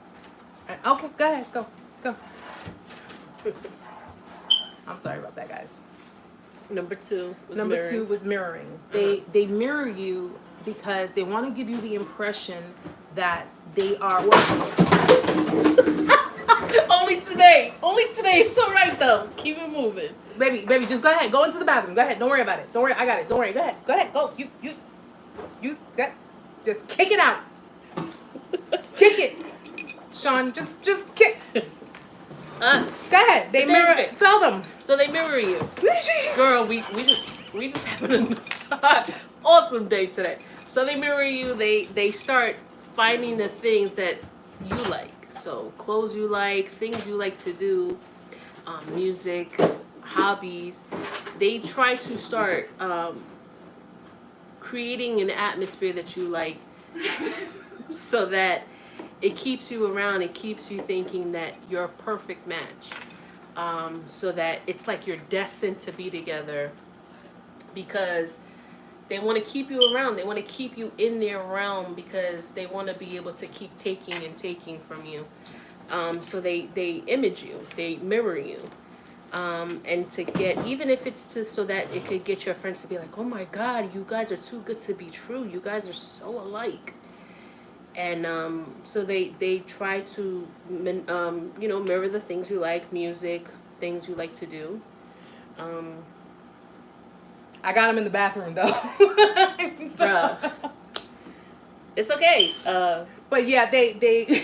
[SPEAKER 1] Okay, go ahead, go. I'm sorry about that, guys.
[SPEAKER 2] Number 2 was
[SPEAKER 1] Number
[SPEAKER 2] mirroring.
[SPEAKER 1] 2 was mirroring. They mirror you because they want to give you the impression that they are...
[SPEAKER 2] Only today. It's all right, though. Keep it moving.
[SPEAKER 1] Baby, just go ahead. Go into the bathroom. Go ahead. Don't worry about it. Don't worry. I got it. Don't worry. Go ahead. Go. You just kick it out. Kick it. Sean, just kick. Go ahead. They mirror it. Tell them.
[SPEAKER 2] So they mirror you. Girl, we just having an awesome day today. So they mirror you. They start finding the things that you like. So clothes you like, things you like to do, music, hobbies. They try to start creating an atmosphere that you like so that it keeps you around. It keeps you thinking that you're a perfect match. So that it's like you're destined to be together, because they want to keep you around. They want to keep you in their realm because they want to be able to keep taking from you. So they image you, they mirror you. And to get, even if it's so that it could get your friends to be like, oh my God, you guys are too good to be true. You guys are so alike. And so they try to, mirror the things you like, music, things you like to do.
[SPEAKER 1] I got him in the bathroom, though.
[SPEAKER 2] Bruh. It's okay.
[SPEAKER 1] But yeah, they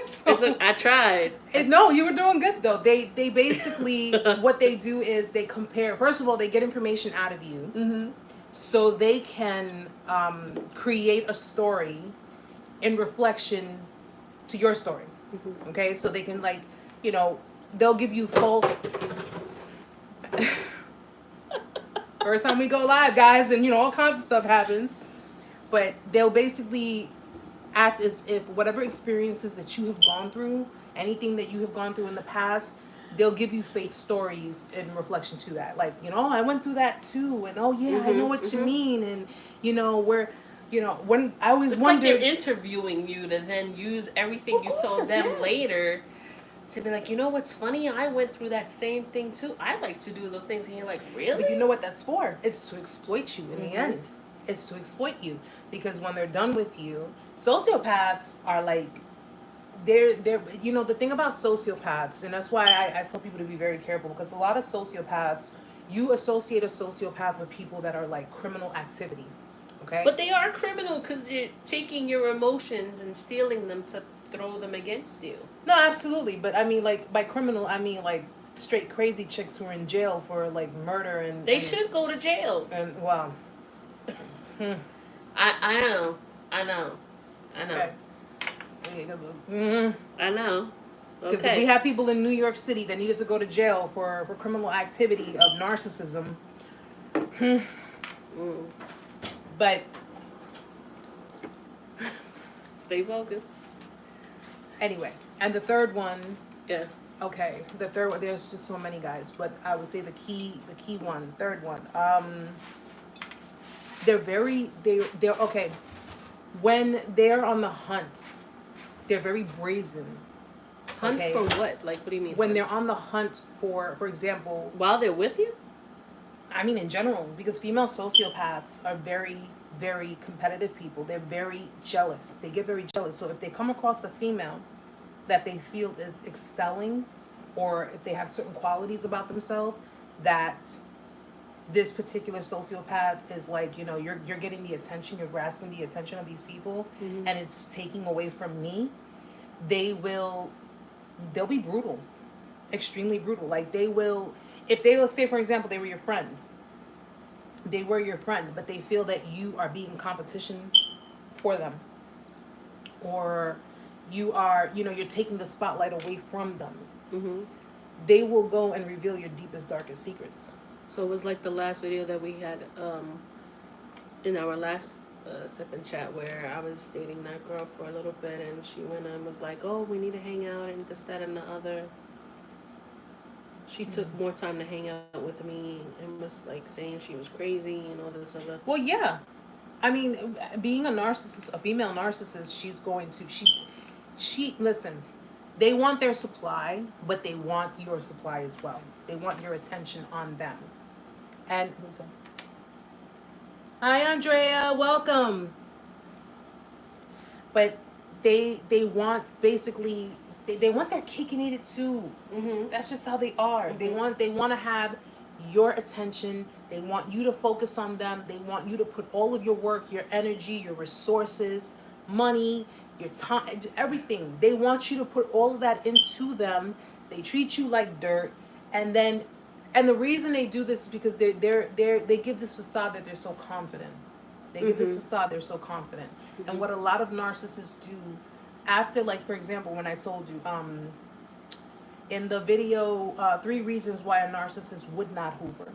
[SPEAKER 1] so,
[SPEAKER 2] I tried.
[SPEAKER 1] No, you were doing good, though. They basically, what they do is they compare. First of all, they get information out of you.
[SPEAKER 2] Mm-hmm.
[SPEAKER 1] So they can create a story in reflection to your story. Mm-hmm. Okay? So they can, they'll give you false... First time we go live, guys, and all kinds of stuff happens. But they'll basically act as if whatever experiences that you have gone through, anything that you have gone through in the past, they'll give you fake stories in reflection to that. Like, I went through that too, and oh yeah, I know what you mean, and when I always
[SPEAKER 2] it's
[SPEAKER 1] wondered,
[SPEAKER 2] like they're interviewing you to then use everything you told them later to be like, you know what's funny? I went through that same thing too. I like to do those things, and you're like, really?
[SPEAKER 1] But you know what that's for? It's to exploit you in the end. It's to exploit you, because when they're done with you, sociopaths are like, they're you know, the thing about sociopaths, and that's why I tell people to be very careful, because a lot of sociopaths, you associate a sociopath with people that are like criminal activity, okay?
[SPEAKER 2] But they are criminal because you're taking your emotions and stealing them to throw them against you.
[SPEAKER 1] No, absolutely. But I mean, like, by criminal, I mean like straight crazy chicks who are in jail for like murder and
[SPEAKER 2] they should go to jail.
[SPEAKER 1] And well,
[SPEAKER 2] I know.
[SPEAKER 1] Okay.
[SPEAKER 2] I know.
[SPEAKER 1] Because if we have people in New York City that needed to go to jail for criminal activity of narcissism, but
[SPEAKER 2] stay focused.
[SPEAKER 1] Anyway, and the third one.
[SPEAKER 2] Yeah.
[SPEAKER 1] Okay, the third one. There's just so many, guys, but I would say the key one, third one. They're okay. When they're on the hunt, they're very brazen.
[SPEAKER 2] Hunt for what? Like, what do you mean?
[SPEAKER 1] When they're on the hunt for example,
[SPEAKER 2] while they're with you?
[SPEAKER 1] I mean, in general, because female sociopaths are very, very competitive people. They're very jealous. They get very jealous. So if they come across a female that they feel is excelling, or if they have certain qualities about themselves that this particular sociopath is like, you know, you're getting the attention, you're grasping the attention of these people, and it's taking away from me, they'll be brutal, extremely brutal. Like, they will, if they, let's say for example, they were your friend, but they feel that you are being competition for them, or you are, you know, you're taking the spotlight away from them, they will go and reveal your deepest, darkest secrets.
[SPEAKER 2] So it was like the last video that we had in our last sip and chat, where I was dating that girl for a little bit, and she went and was like, oh, we need to hang out and this, that, and the other. She took more time to hang out with me and was like saying she was crazy and all this other.
[SPEAKER 1] Well, yeah. I mean, being a narcissist, a female narcissist, she's going to, she listen, they want their supply, but they want your supply as well. They want your attention on them. And listen. Hi, Andrea, welcome. But they want, basically, they want their cake and eat it too. That's just how they are. They want to have your attention. They want you to focus on them. They want you to put all of your work, your energy, your resources, money, your time, everything. They want you to put all of that into them. They treat you like dirt, and the reason they do this is because they give this facade that they're so confident. They give this facade they're so confident. And what a lot of narcissists do after, like, for example, when I told you in the video 3 reasons why a narcissist would not Hoover.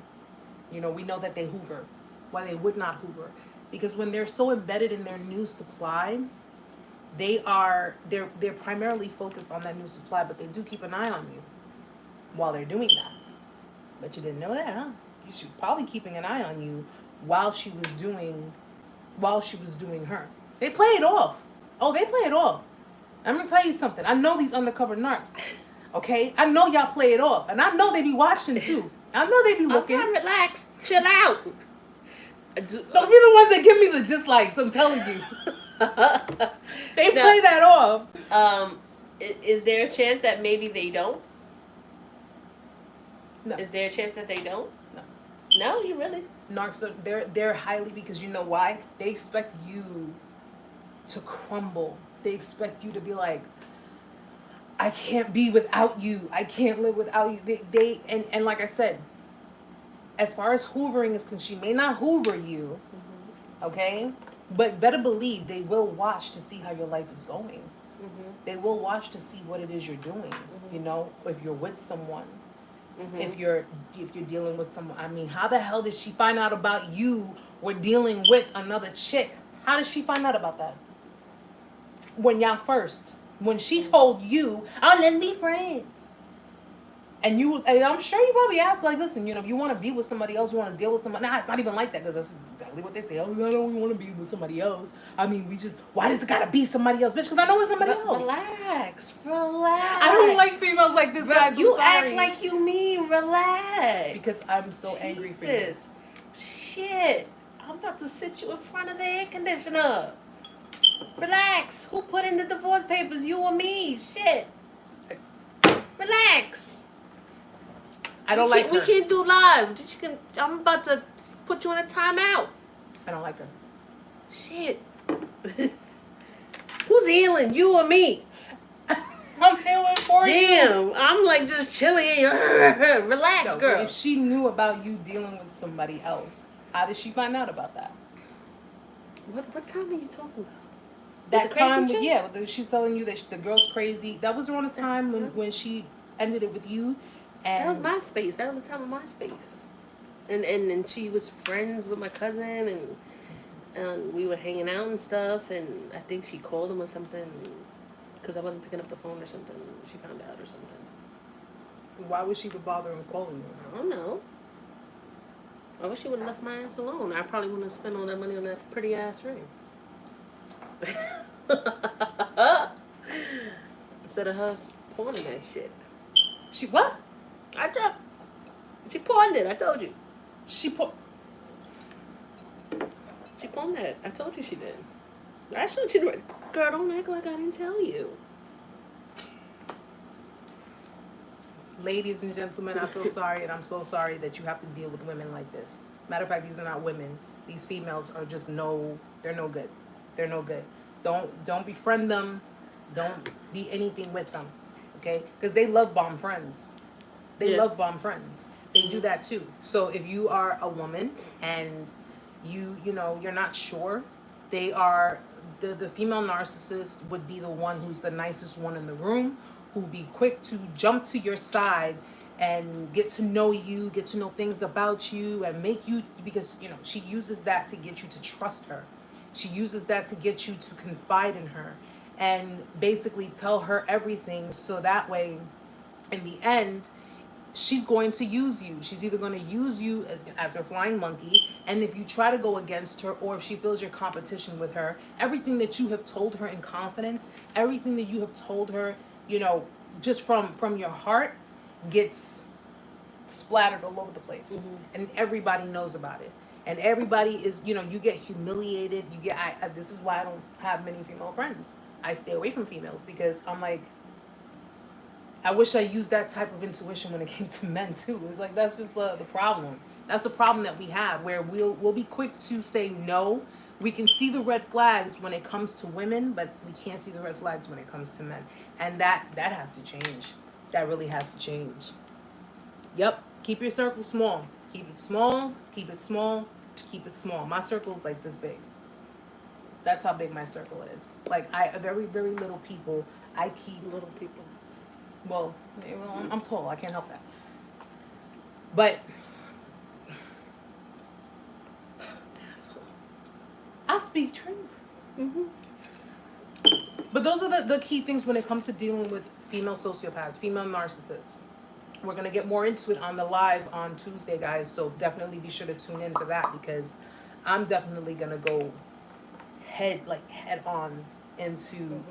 [SPEAKER 1] You know, we know that they Hoover. Why they would not Hoover. Because when they're so embedded in their new supply, they're primarily focused on that new supply, but they do keep an eye on you while they're doing that. But you didn't know that, huh? She was probably keeping an eye on you while she was doing her. They play it off. Oh, they play it off. I'm gonna tell you something. I know these undercover narcs. Okay? I know y'all play it off. And I know they be watching too. I know they be looking.
[SPEAKER 2] Okay, relax. Chill out.
[SPEAKER 1] Those be the ones that give me the dislikes, I'm telling you. They play that off.
[SPEAKER 2] Is there a chance that maybe they don't?
[SPEAKER 1] No.
[SPEAKER 2] Is there a chance that they don't?
[SPEAKER 1] No.
[SPEAKER 2] No, you really?
[SPEAKER 1] Narcs are, they're highly, because you know why? They expect you to crumble. They expect you to be like, I can't be without you. I can't live without you. And like I said, as far as hoovering is concerned, she may not hoover you, okay? But better believe they will watch to see how your life is going. They will watch to see what it is you're doing. You know, if you're with someone, if you're dealing with someone. I mean, how the hell did she find out about you were dealing with another chick? How did she find out about that? When y'all first. When she told you, oh, let's be friends. And I'm sure you probably asked, like, listen, you know, if you want to be with somebody else, you want to deal with somebody. Nah, it's not even like that, because that's exactly what they say. Oh, I don't want to be with somebody else. I mean, why does it gotta be somebody else, bitch? Because I know it's somebody else.
[SPEAKER 2] Relax.
[SPEAKER 1] I don't like females like this, guys.
[SPEAKER 2] You
[SPEAKER 1] sorry.
[SPEAKER 2] act like you mean relax.
[SPEAKER 1] Because I'm so angry for you.
[SPEAKER 2] Shit. I'm about to sit you in front of the air conditioner. Relax. Who put in the divorce papers? You or me? Shit. Relax.
[SPEAKER 1] I don't like her.
[SPEAKER 2] We can't do live. I'm about to put you in a timeout.
[SPEAKER 1] I don't like her.
[SPEAKER 2] Shit. Who's healing? You or me?
[SPEAKER 1] I'm healing for you.
[SPEAKER 2] Damn. I'm like just chilling. Relax, girl.
[SPEAKER 1] If she knew about you dealing with somebody else, how did she find out about that?
[SPEAKER 2] What time are you talking about?
[SPEAKER 1] That time, she's telling you that the girl's crazy. That was around the time when she ended it with you. And
[SPEAKER 2] that was MySpace. That was the time of MySpace. And she was friends with my cousin, and we were hanging out and stuff, and I think she called him or something because I wasn't picking up the phone or something. She found out or something.
[SPEAKER 1] Why would she be bothering calling you?
[SPEAKER 2] I don't know. I wish she would have left my ass alone. I probably wouldn't have spent all that money on that pretty ass ring. Instead of her pawning that shit.
[SPEAKER 1] She what?
[SPEAKER 2] She pawned it. I told you.
[SPEAKER 1] She
[SPEAKER 2] pawned that. I told you she did. I showed you. Girl, don't act like I didn't tell you.
[SPEAKER 1] Ladies and gentlemen, I feel sorry, and I'm so sorry that you have to deal with women like this. Matter of fact, these are not women. These females are just they're no good. They're no good. Don't befriend them. Don't be anything with them. Okay? Because they love bomb friends. They love bomb friends. They do that too. So if you are a woman and you're not sure, they are the female narcissist would be the one who's the nicest one in the room, who'd be quick to jump to your side and get to know you, get to know things about you, and make you, because she uses that to get you to trust her. She uses that to get you to confide in her and basically tell her everything, so that way in the end she's going to use you. She's either going to use you as her flying monkey, and if you try to go against her, or if she feels your competition with her, everything that you have told her in confidence, everything that you have told her, just from your heart, gets splattered all over the place. Mm-hmm. And everybody knows about it. And everybody is, you get humiliated. This is why I don't have many female friends. I stay away from females, because I'm like, I wish I used that type of intuition when it came to men too. It's like, that's just the problem. That's the problem that we have, where we'll be quick to say no. We can see the red flags when it comes to women, but we can't see the red flags when it comes to men. And that has to change. That really has to change. Yep. Keep your circle small. Keep it small. Keep it small. Keep it small. My circle is like this big. That's how big my circle is. Like, very, very little people. I keep
[SPEAKER 2] little people.
[SPEAKER 1] Well, I'm tall. I can't help that. But I speak truth. Mm-hmm. But those are the key things when it comes to dealing with female sociopaths, female narcissists. We're going to get more into it on the live on Tuesday, guys. So definitely be sure to tune in for that, because I'm definitely going to go head on into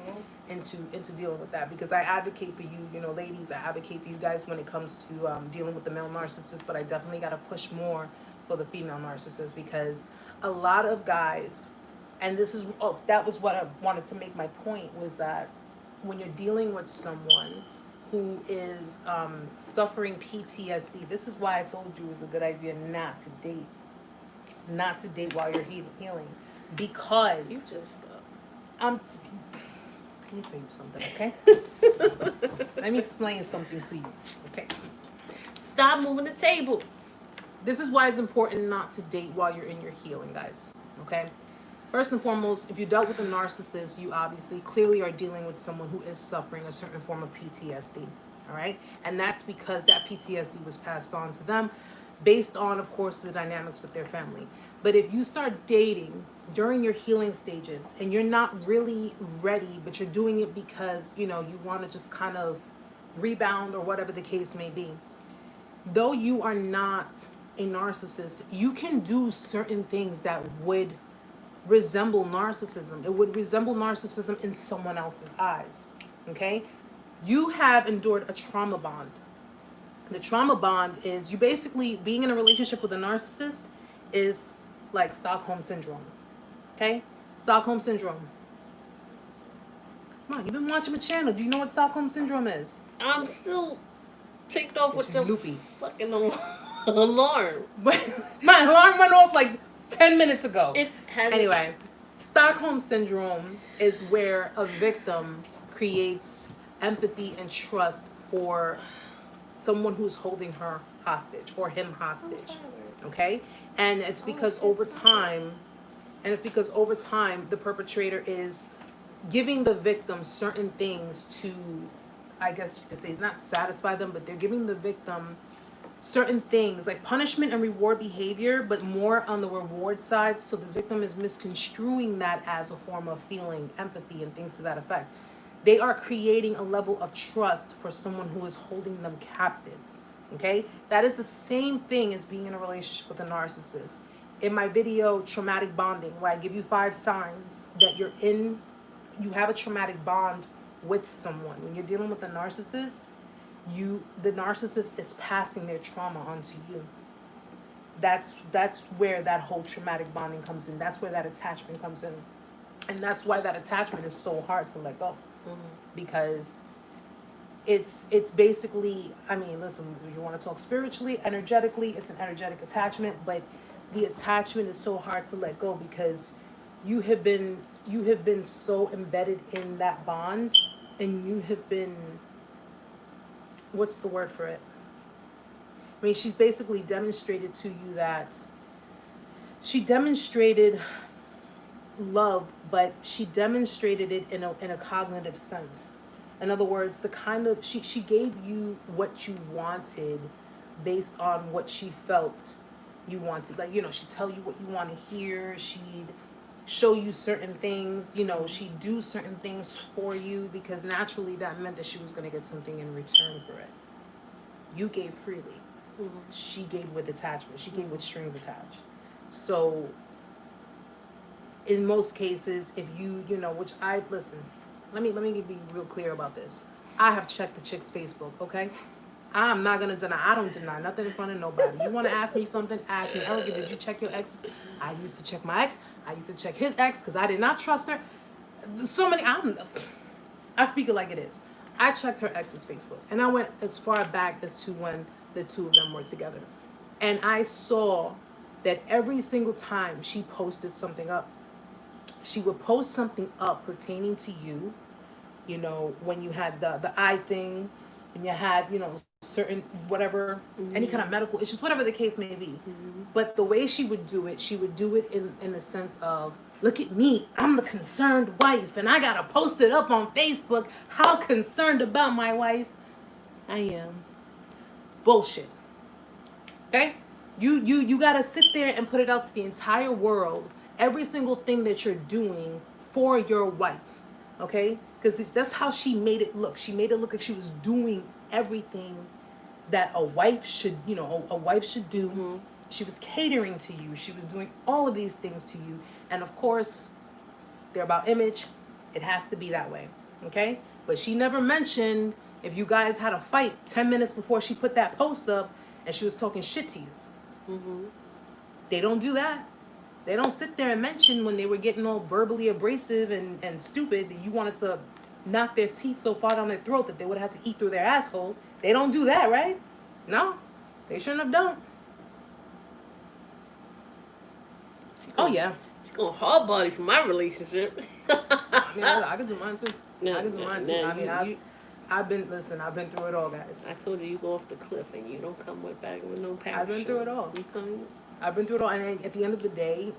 [SPEAKER 1] dealing with that, because I advocate for you, ladies. I advocate for you guys when it comes to dealing with the male narcissist, but I definitely got to push more for the female narcissist, because a lot of guys, and that was what I wanted to make my point, was that when you're dealing with someone who is suffering PTSD, this is why I told you it was a good idea not to date while you're healing, because
[SPEAKER 2] you just
[SPEAKER 1] let me tell you something, okay? Let me explain something to you, okay?
[SPEAKER 2] Stop moving the table.
[SPEAKER 1] This is why it's important not to date while you're in your healing, guys, okay? First and foremost, if you dealt with a narcissist, you obviously clearly are dealing with someone who is suffering a certain form of PTSD, all right? And that's because that PTSD was passed on to them based on, of course, the dynamics with their family. But if you start dating during your healing stages and you're not really ready, but you're doing it because, you want to just kind of rebound, or whatever the case may be. Though you are not a narcissist, you can do certain things that would resemble narcissism. It would resemble narcissism in someone else's eyes. Okay? You have endured a trauma bond. The trauma bond is you basically being in a relationship with a narcissist is like Stockholm syndrome. Okay? Stockholm syndrome. Come on, you've been watching my channel. Do you know what Stockholm syndrome is?
[SPEAKER 2] I'm still ticked off with
[SPEAKER 1] She's
[SPEAKER 2] the
[SPEAKER 1] loopy.
[SPEAKER 2] fucking alarm.
[SPEAKER 1] My alarm went off like 10 minutes ago.
[SPEAKER 2] It has.
[SPEAKER 1] Anyway, Stockholm syndrome is where a victim creates empathy and trust for someone who's holding her hostage or him hostage. Okay? And it's because over time, the perpetrator is giving the victim certain things to, I guess you could say, not satisfy them, but they're giving the victim certain things like punishment and reward behavior, but more on the reward side. So the victim is misconstruing that as a form of feeling empathy and things to that effect. They are creating a level of trust for someone who is holding them captive. Okay? That is the same thing as being in a relationship with a narcissist. In my video, Traumatic Bonding, where I give you 5 signs that you have a traumatic bond with someone. When you're dealing with a narcissist, the narcissist is passing their trauma onto you. That's where that whole traumatic bonding comes in. That's where that attachment comes in. And that's why that attachment is so hard to let go. Mm-hmm. Because it's basically, I mean, listen, you want to talk spiritually, energetically, it's an energetic attachment, but the attachment is so hard to let go because you have been so embedded in that bond, and you have been, what's the word for it? I mean, she's basically demonstrated to you that she demonstrated love, but she demonstrated it in a cognitive sense. In other words, the kind of she gave you what you wanted based on what she felt you wanted. Like, she'd tell you what you want to hear. She'd show you certain things. She'd do certain things for you because naturally that meant that she was going to get something in return for it. You gave freely. Mm-hmm. She gave with attachment. She gave with strings attached. So in most cases, if which listen, let me be real clear about this. I have checked the chick's Facebook, okay? I'm not gonna deny. I don't deny nothing in front of nobody. You want to ask me something? Ask me. I don't give. Did you check your ex? I used to check my ex. I used to check his ex because I did not trust her. So many. I speak it like it is. I checked her ex's Facebook, and I went as far back as to when the two of them were together, and I saw that every single time she posted something up, she would post something up pertaining to you. When you had the eye thing, and you had certain whatever, mm-hmm. any kind of medical issues, whatever the case may be. Mm-hmm. But the way she would do it in the sense of, look at me, I'm the concerned wife, and I gotta post it up on Facebook. How concerned about my wife I am. Bullshit. Okay? You gotta sit there and put it out to the entire world, every single thing that you're doing for your wife. Okay? Because that's how she made it look. She made it look like she was doing everything that a wife should, do. Mm-hmm. She was catering to you. She was doing all of these things to you. And of course, they're about image. It has to be that way. Okay? But she never mentioned if you guys had a fight 10 minutes before she put that post up and she was talking shit to you. Mm-hmm. They don't do that. They don't sit there and mention when they were getting all verbally abrasive and stupid that you wanted to knock their teeth so far down their throat that they would have to eat through their asshole. They don't do that, right? No, they shouldn't have done. Oh yeah,
[SPEAKER 2] she's going hard body for my relationship.
[SPEAKER 1] I mean, I could do mine too. I could do mine too. I mean, I've been through it all, guys.
[SPEAKER 2] I told you go off the cliff and you don't come back with no parachute.
[SPEAKER 1] I've been through it all. I've been through it all, and at the end of the day,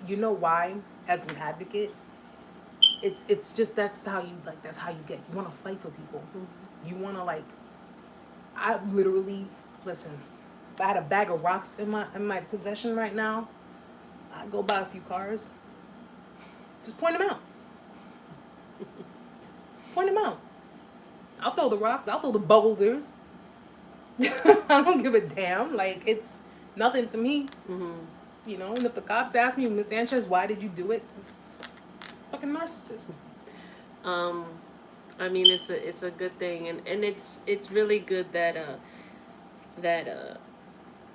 [SPEAKER 1] you know why? As an advocate, it's just that's how you get. You want to fight for people. Mm-hmm. You want to I literally listen. If I had a bag of rocks in my possession right now, I'd go buy a few cars. Just point them out. Point them out. I'll throw the rocks. I'll throw the boulders. I don't give a damn. Like, it's nothing to me.
[SPEAKER 2] Mm-hmm.
[SPEAKER 1] You know, and if the cops ask me, Miss Sanchez, why did you do it? Fucking narcissist.
[SPEAKER 2] I mean, it's a good thing, and it's really good that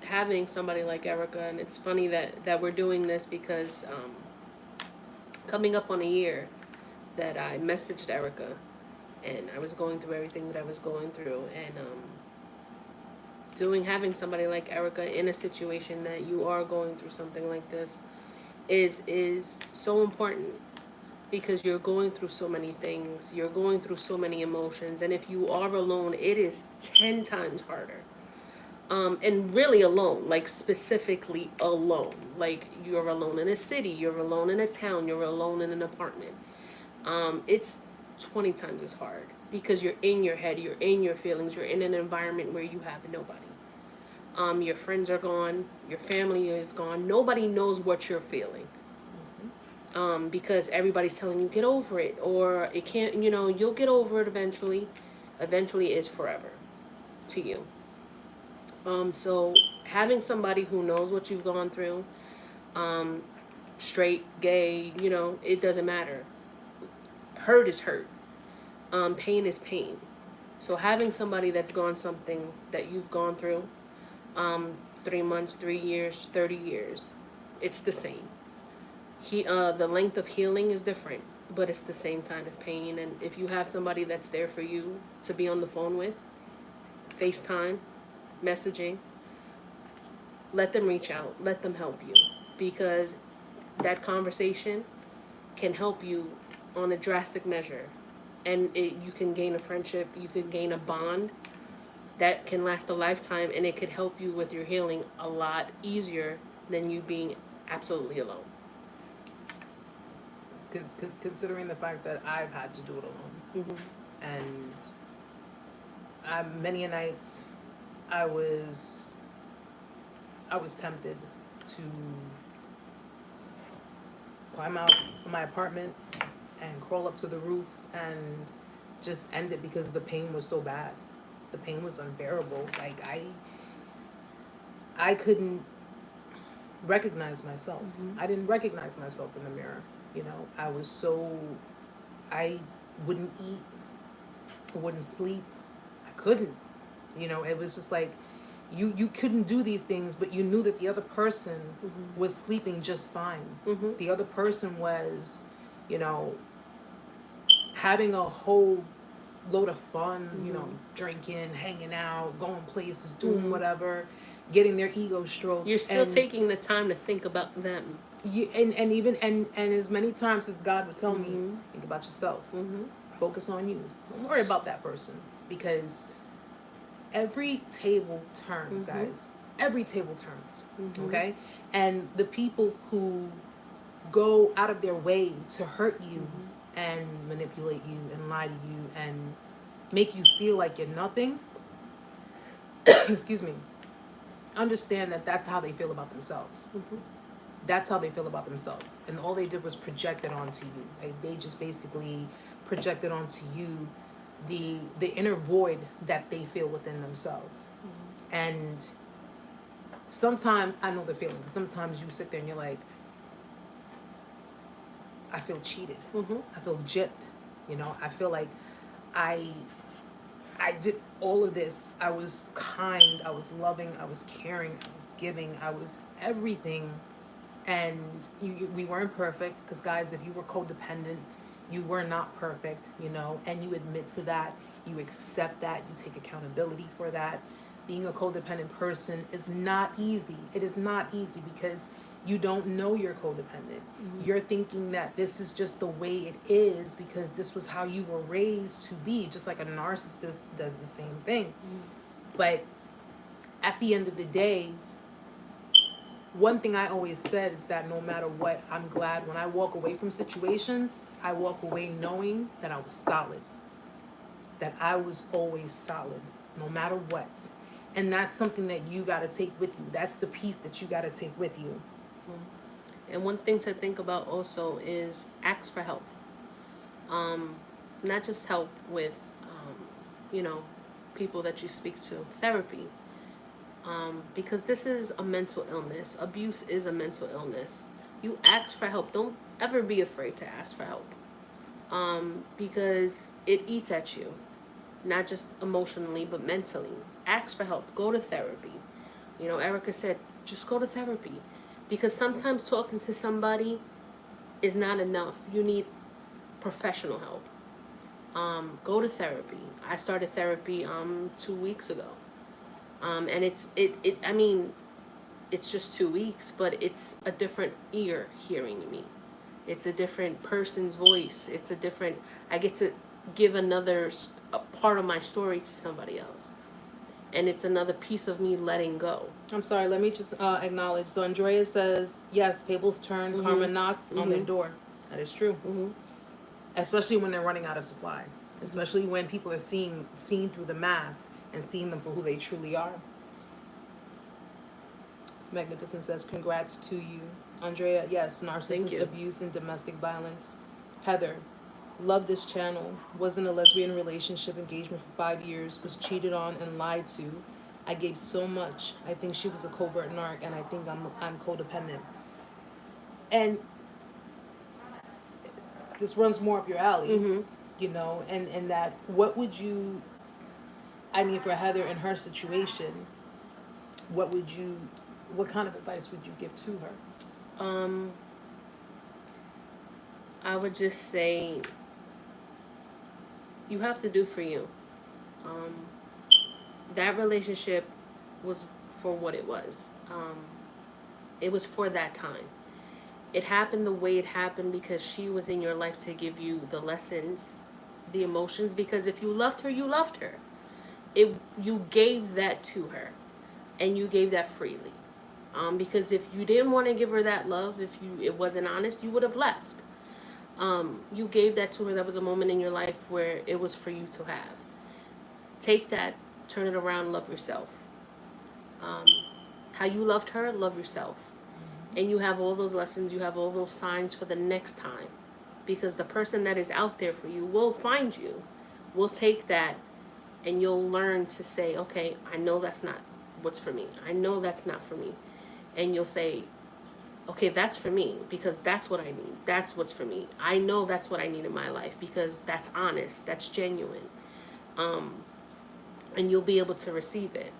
[SPEAKER 2] having somebody like Erica, and it's funny that we're doing this because coming up on a year that I messaged Erica, and I was going through everything that I was going through, and having somebody like Erica in a situation that you are going through something like this is so important, because you're going through so many things, you're going through so many emotions, and if you are alone, it is 10 times harder. And really alone, like specifically alone. Like, you're alone in a city, you're alone in a town, you're alone in an apartment. It's 20 times as hard, because you're in your head, you're in your feelings, you're in an environment where you have nobody. Your friends are gone, your family is gone, nobody knows what you're feeling. Because everybody's telling you, get over it, or it can't, you'll get over it eventually. Eventually is forever to you. So having somebody who knows what you've gone through, straight, gay, it doesn't matter. Hurt is hurt. Pain is pain. So having somebody that's gone something that you've gone through, 3 months, 3 years, 30 years, it's the same. The length of healing is different, but it's the same kind of pain. And if you have somebody that's there for you to be on the phone with, FaceTime, messaging, let them reach out, let them help you, because that conversation can help you on a drastic measure, and you can gain a friendship, you can gain a bond that can last a lifetime, and it could help you with your healing a lot easier than you being absolutely alone.
[SPEAKER 1] Considering the fact that I've had to do it alone, and many a nights I was tempted to climb out of my apartment and crawl up to the roof and just end it, because the pain was so bad. The pain was unbearable. Like, I couldn't recognize myself. I didn't recognize myself in the mirror. I wouldn't eat, I wouldn't sleep. I couldn't. It was just like, you couldn't do these things, but you knew that the other person was sleeping just fine. The other person was, having a whole load of fun, drinking, hanging out, going places, doing whatever, getting their ego stroked.
[SPEAKER 2] You're still taking the time to think about them.
[SPEAKER 1] And as many times as God would tell me, think about yourself. Focus on you. Don't worry about that person, because every table turns, guys. Every table turns. Okay? And the people who go out of their way to hurt you and manipulate you and lie to you and make you feel like you're nothing, excuse me, understand that that's how they feel about themselves. That's how they feel about themselves. And all they did was project it onto you. Like, they just basically projected onto you the inner void that they feel within themselves. And sometimes I know the feeling, because sometimes you sit there and you're like, I feel cheated. I feel gypped. I feel like I did all of this. I was kind, I was loving, I was caring, I was giving, I was everything. And we weren't perfect, because, guys, if you were codependent, you were not perfect, and you admit to that, you accept that, you take accountability for that. Being a codependent person is not easy. It is not easy, because you don't know you're codependent. You're thinking that this is just the way it is because this was how you were raised to be, just like a narcissist does the same thing. But at the end of the day, one thing I always said is that no matter what, I'm glad when I walk away from situations, I walk away knowing that I was solid. That I was always solid, no matter what. And that's something that you got to take with you. That's the piece that you got to take with you.
[SPEAKER 2] And one thing to think about also is ask for help. Not just help with people that you speak to. Therapy. Because this is a mental illness. Abuse is a mental illness. You ask for help. Don't ever be afraid to ask for help. Because it eats at you. Not just emotionally, but mentally. Ask for help. Go to therapy. Erica said, just go to therapy. Because sometimes talking to somebody is not enough. You need professional help. Go to therapy. I started therapy 2 weeks ago. And it's just 2 weeks, but it's a different ear hearing me. It's a different person's voice. I get to give a part of my story to somebody else. And it's another piece of me letting go.
[SPEAKER 1] I'm sorry, let me just acknowledge. So Andrea says, yes, tables turn, karma knocks on their door. That is true. Especially when they're running out of supply. Especially when people are seen through the mask and seeing them for who they truly are. Magnificent says, congrats to you. Andrea, yes, narcissist abuse and domestic violence. Heather, love this channel. Was in a lesbian relationship engagement for 5 years. Was cheated on and lied to. I gave so much. I think she was a covert narc, and I think I'm codependent. And this runs more up your alley, and that what would you, for Heather in her situation, what kind of advice would you give to her?
[SPEAKER 2] I would just say you have to do for you. That relationship was for what it was. It was for that time. It happened the way it happened because she was in your life to give you the lessons, the emotions, because if you loved her, you loved her. You gave that to her, and you gave that freely. Because if you didn't want to give her that love, it wasn't honest, you would have left. You gave that to her. That was a moment in your life where it was for you to have. Take that, turn it around, love yourself. How you loved her, love yourself. And you have all those lessons, you have all those signs for the next time. Because the person that is out there for you will find you. Will take that, and you'll learn to say, okay, I know that's not what's for me. I know that's not for me. And you'll say, okay, that's for me because that's what I need. That's what's for me. I know that's what I need in my life because that's honest. That's genuine. And you'll be able to receive it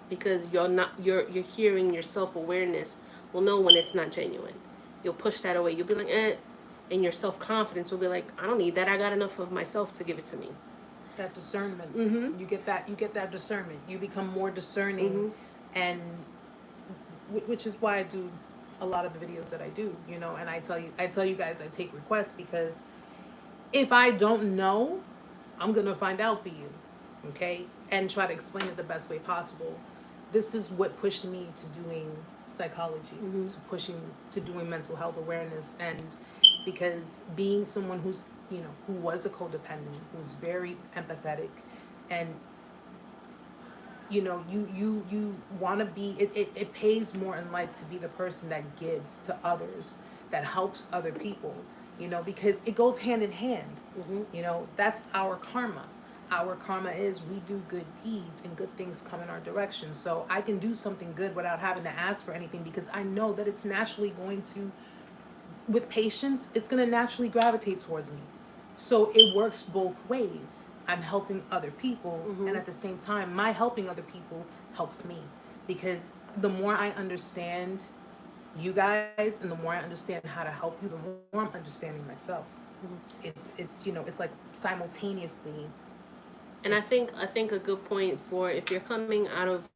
[SPEAKER 2] because you're hearing your self-awareness will know when it's not genuine. You'll push that away. You'll be like, and your self-confidence will be like, I don't need that. I got enough of myself to give it to me.
[SPEAKER 1] That discernment. You get that discernment. You become more discerning, and which is why I do a lot of the videos that I do, and I tell you guys I take requests because if I don't know, I'm gonna find out for you, okay, and try to explain it the best way possible. This is what pushed me to doing psychology, to doing mental health awareness, and because being someone who's who was a codependent, who's very empathetic, and you want to be, it pays more in life to be the person that gives to others, that helps other people, because it goes hand in hand. That's our karma. Our karma is we do good deeds and good things come in our direction. So I can do something good without having to ask for anything because I know that it's naturally going to, with patience, it's going to naturally gravitate towards me. So it works both ways. I'm helping other people, and at the same time, my helping other people helps me, because the more I understand you guys and the more I understand how to help you, the more I'm understanding myself. It's like simultaneously.
[SPEAKER 2] And I think a good point for if you're coming out of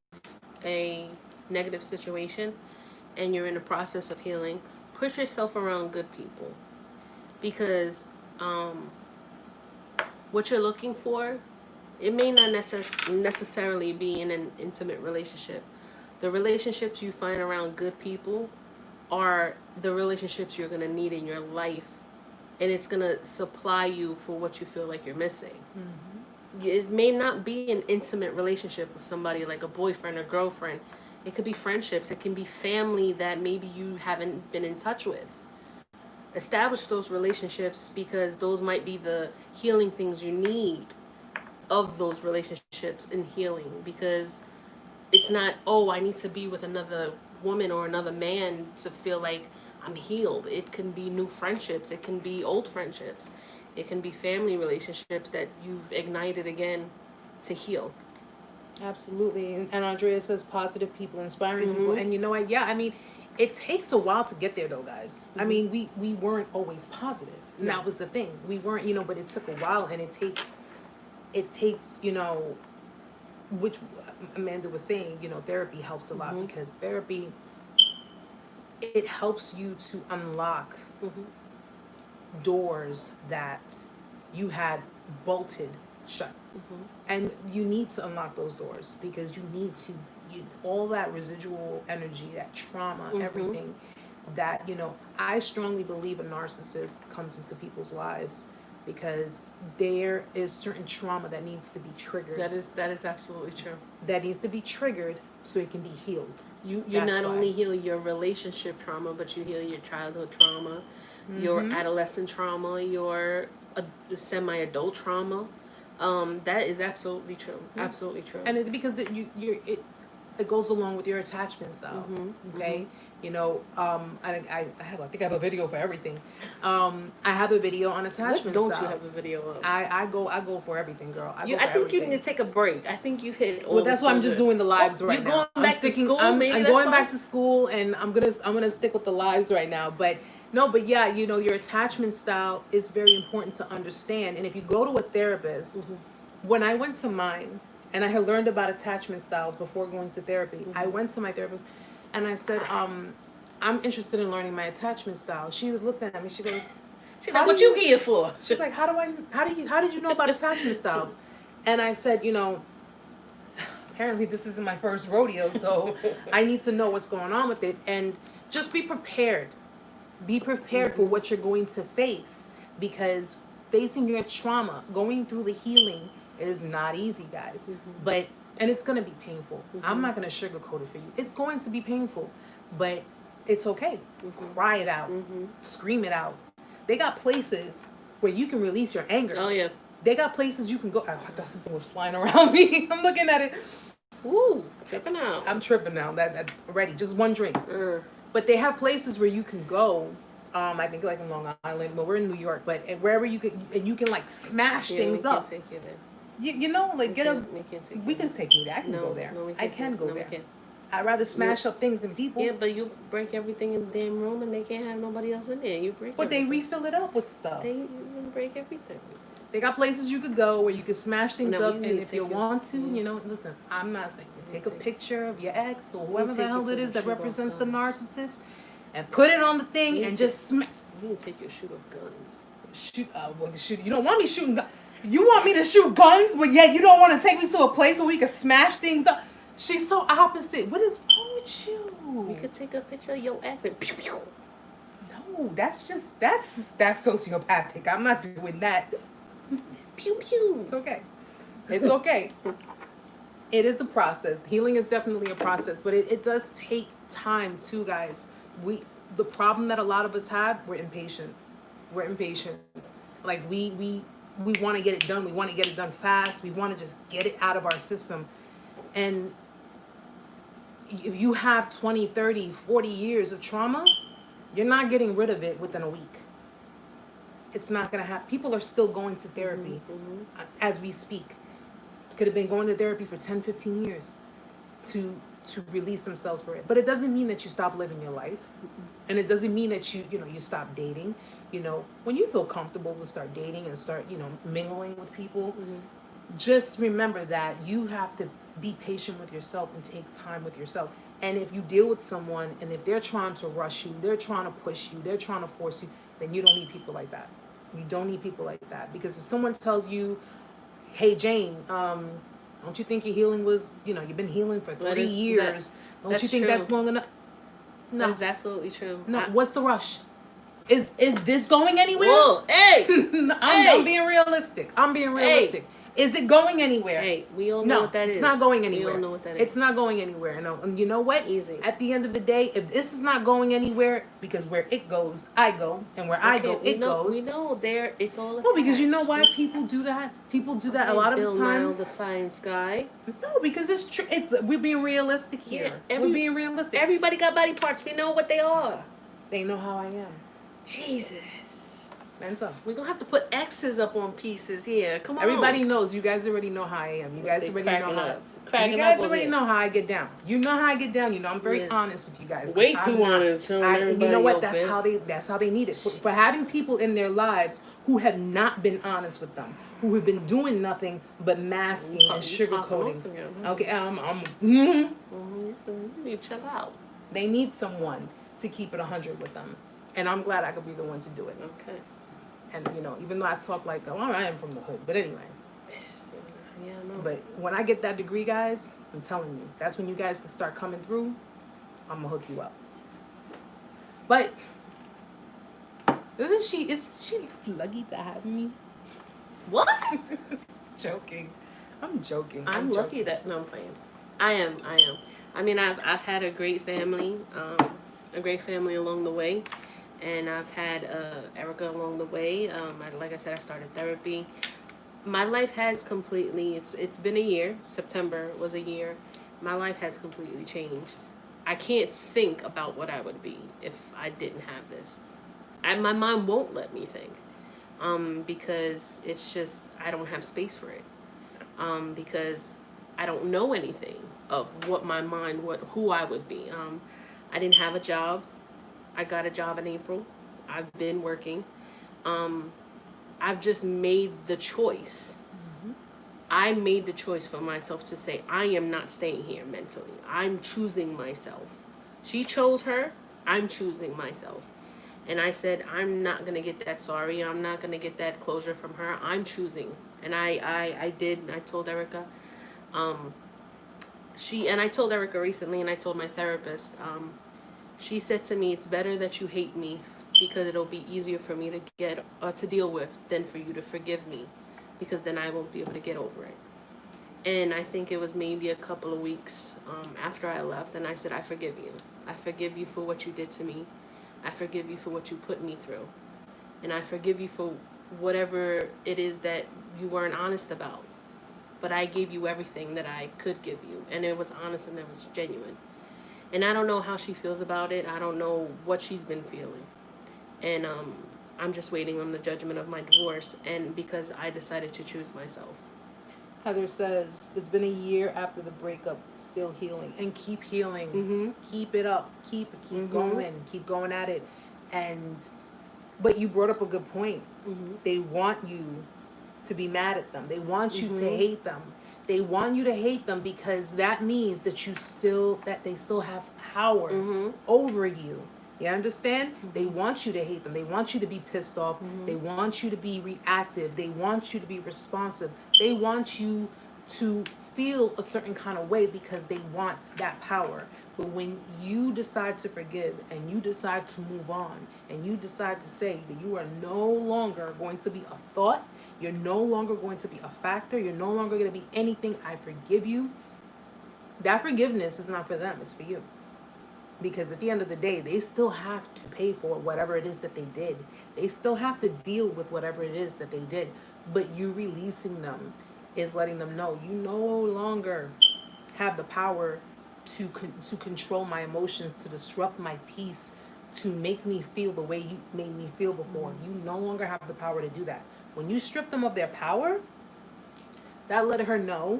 [SPEAKER 2] a negative situation and you're in the process of healing, put yourself around good people, because what you're looking for, it may not necessarily be in an intimate relationship. The relationships you find around good people are the relationships you're going to need in your life, and it's going to supply you for what you feel like you're missing. It may not be an intimate relationship with somebody like a boyfriend or girlfriend. It could be friendships. It can be family that maybe you haven't been in touch with. Establish those relationships because those might be the healing things you need of those relationships and healing, because it's not, oh, I need to be with another woman or another man to feel like I'm healed. It can be new friendships. It can be old friendships. It can be family relationships that you've ignited again to heal.
[SPEAKER 1] Absolutely. And Andrea says positive people, inspiring people. And you know what? Yeah, I mean, it takes a while to get there though, guys. I mean, we weren't always positive. And that was the thing. We weren't, but it took a while, and it takes, which Amanda was saying, therapy helps a lot, because therapy, it helps you to unlock doors that you had bolted shut. And you need to unlock those doors, because you need to, all that residual energy, that trauma, everything that, I strongly believe a narcissist comes into people's lives because there is certain trauma that needs to be triggered.
[SPEAKER 2] That is absolutely true.
[SPEAKER 1] That needs to be triggered so it can be healed.
[SPEAKER 2] You not only heal your relationship trauma, but you heal your childhood trauma, your adolescent trauma, your semi-adult trauma. That is absolutely true. Absolutely true.
[SPEAKER 1] And it's because it goes along with your attachment style. Okay. I have a video for everything. I have a video on attachment styles.
[SPEAKER 2] What don't you have a video of?
[SPEAKER 1] I go for everything, girl. I think
[SPEAKER 2] everything. You need to take a break. I think you've hit all.
[SPEAKER 1] Well, that's why I'm just doing the lives right now.
[SPEAKER 2] I'm sticking.
[SPEAKER 1] I'm going back to school, and I'm gonna stick with the lives right now. But yeah, your attachment style is very important to understand. And if you go to a therapist, when I went to mine, and I had learned about attachment styles before going to therapy, I went to my therapist, and I said, I'm interested in learning my attachment style. She was looking at me. She goes,
[SPEAKER 2] she's like, what you here for?
[SPEAKER 1] She's like, how did you know about attachment styles? And I said, apparently this isn't my first rodeo, so I need to know what's going on with it. And just be prepared. Be prepared for what you're going to face, because facing your trauma, going through the healing is not easy, guys. And it's going to be painful. I'm not going to sugarcoat it for you. It's going to be painful, but it's okay. Cry it out. Scream it out. They got places where you can release your anger.
[SPEAKER 2] Oh, yeah.
[SPEAKER 1] They got places you can go. I thought something was flying around me. I'm looking at it.
[SPEAKER 2] Woo, tripping out.
[SPEAKER 1] I'm tripping now. That already. Just one drink. But they have places where you can go. I think like in Long Island, but we're in New York. But wherever you can like smash things up.
[SPEAKER 2] Take you there.
[SPEAKER 1] We can take me there. I can go there. I can go there. I'd rather smash up things than people.
[SPEAKER 2] Yeah, but you break everything in the damn room, and they can't have nobody else in there. You break.
[SPEAKER 1] But everything. They refill it up with stuff.
[SPEAKER 2] You break everything.
[SPEAKER 1] They got places you could go where you could smash things up, and if you want to, listen. I'm not saying take a picture of your ex or whoever the hell it is that represents the narcissist, and put it on the thing and just smash.
[SPEAKER 2] You need to take your shoot off guns.
[SPEAKER 1] Shoot. You don't want me shooting guns. You want me to shoot guns, but yet you don't want to take me to a place where we can smash things up. She's so opposite. What is wrong with you?
[SPEAKER 2] We could take a picture of your ex and pew pew.
[SPEAKER 1] No, that's sociopathic. I'm not doing that.
[SPEAKER 2] Pew pew.
[SPEAKER 1] It's okay. It's okay. It is a process. Healing is definitely a process, but it does take time too, guys. The problem that a lot of us have, we're impatient. Like we want to get it done. We want to get it done fast. We want to just get it out of our system. And if you have 20, 30, 40 years of trauma, you're not getting rid of it within a week. It's not going to happen. People are still going to therapy as we speak. Could have been going to therapy for 10, 15 years to release themselves for it. But it doesn't mean that you stop living your life. And it doesn't mean that you stop dating. When you feel comfortable to start dating and start, mingling with people, just remember that you have to be patient with yourself and take time with yourself. And if you deal with someone and if they're trying to rush you, they're trying to push you, they're trying to force you, then you don't need people like that. You don't need people like that. Because if someone tells you, hey, Jane, don't you think your healing was, you've been healing for 3 years. Don't you think that's long enough? No.
[SPEAKER 2] That is absolutely true.
[SPEAKER 1] No, what's the rush? Is this going anywhere?
[SPEAKER 2] Whoa, hey!
[SPEAKER 1] I'm being realistic. Is it going anywhere?
[SPEAKER 2] Hey, we all know what that is.
[SPEAKER 1] It's not going anywhere.
[SPEAKER 2] We all know what that is.
[SPEAKER 1] It's not going anywhere. And you know what?
[SPEAKER 2] Easy.
[SPEAKER 1] At the end of the day, if this is not going anywhere, because where it goes, I go, and where I go, it goes.
[SPEAKER 2] We know there. It's all attached.
[SPEAKER 1] No, because you know why people do that. People do that a lot of the time.
[SPEAKER 2] Bill Nye, the science guy.
[SPEAKER 1] No, because it's true. We're being realistic here. We're being realistic.
[SPEAKER 2] Everybody got body parts. We know what they are.
[SPEAKER 1] They know how I am.
[SPEAKER 2] Jesus.
[SPEAKER 1] And so
[SPEAKER 2] we're gonna have to put X's up on pieces here. Come on.
[SPEAKER 1] Everybody knows. You guys already know how I am. You guys already know how. You
[SPEAKER 2] guys
[SPEAKER 1] already know how I get down. You know how I get down. You know I'm very honest with you guys.
[SPEAKER 2] Way too honest.
[SPEAKER 1] You know what? That's how they need it. For having people in their lives who have not been honest with them, who have been doing nothing but masking and sugarcoating. Okay,
[SPEAKER 2] You chill out.
[SPEAKER 1] They need someone to keep it 100 with them, and I'm glad I could be the one to do it.
[SPEAKER 2] Okay.
[SPEAKER 1] And even though I talk like, oh, I am from the hood, but anyway.
[SPEAKER 2] Yeah, I know.
[SPEAKER 1] But when I get that degree, guys, I'm telling you, that's when you guys can start coming through. I'm gonna hook you up. But is she lucky to have me?
[SPEAKER 2] What?
[SPEAKER 1] Joking. I'm joking.
[SPEAKER 2] I'm lucky that no, I'm playing. I am. I mean, I've had a great family along the way. And I've had Erica along the way. Like I said, I started therapy. My life has completely, it's been a year. September was a year. My life has completely changed. I can't think about what I would be if I didn't have this. My mind won't let me think. Because it's just, I don't have space for it. Because I don't know anything of what my mind, who I would be. I didn't have a job. I got a job in April. I've been working. I've just made the choice. Mm-hmm. I made the choice for myself to say, I am not staying here mentally. I'm choosing myself. She chose her. I'm choosing myself. And I said, I'm not going to get that sorry. I'm not going to get that closure from her. I'm choosing. And I did. I told Erica. And I told Erica recently, and I told my therapist, she said to me, it's better that you hate me because it'll be easier for me to deal with than for you to forgive me, because then I won't be able to get over it. And I think it was maybe a couple of weeks after I left, and I said, I forgive you. I forgive you for what you did to me. I forgive you for what you put me through. And I forgive you for whatever it is that you weren't honest about. But I gave you everything that I could give you, and it was honest and it was genuine. And I don't know how she feels about it. I don't know what she's been feeling. And I'm just waiting on the judgment of my divorce, and because I decided to choose myself.
[SPEAKER 1] Heather says, it's been a year after the breakup, still healing. And keep healing. Mm-hmm. Keep it up. Keep going. Keep going at it. But you brought up a good point. Mm-hmm. They want you to be mad at them. They want you to hate them. They want you to hate them because that means that they still have power over you. You understand? Mm-hmm. They want you to hate them. They want you to be pissed off. Mm-hmm. They want you to be reactive. They want you to be responsive. They want you to feel a certain kind of way because they want that power. But when you decide to forgive and you decide to move on and you decide to say that you are no longer going to be a thought, you're no longer going to be a factor, you're no longer going to be anything, I forgive you, that forgiveness is not for them, it's for you. Because at the end of the day, they still have to pay for whatever it is that they did. They still have to deal with whatever it is that they did. But you releasing them is letting them know you no longer have the power to control my emotions, to disrupt my peace, to make me feel the way you made me feel before. You no longer have the power to do that. When you strip them of their power, that let her know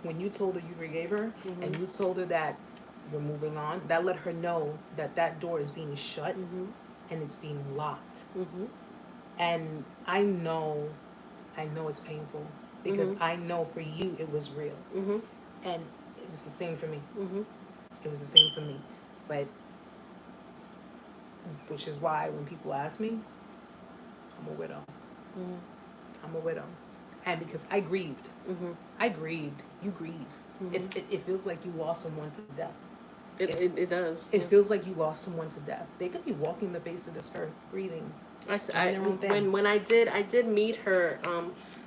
[SPEAKER 1] when you told her you forgave her and you told her that you're moving on, that let her know that that door is being shut and it's being locked. And I know it's painful because I know for you it was real. And it was the same for me. It was the same for me. But, which is why when people ask me, I'm a widow. I'm a widow. And because I grieved. I grieved. You grieve. It feels like you lost someone to death.
[SPEAKER 2] It does.
[SPEAKER 1] It feels like you lost someone to death. They could be walking the face of this earth, breathing.
[SPEAKER 2] When I did meet her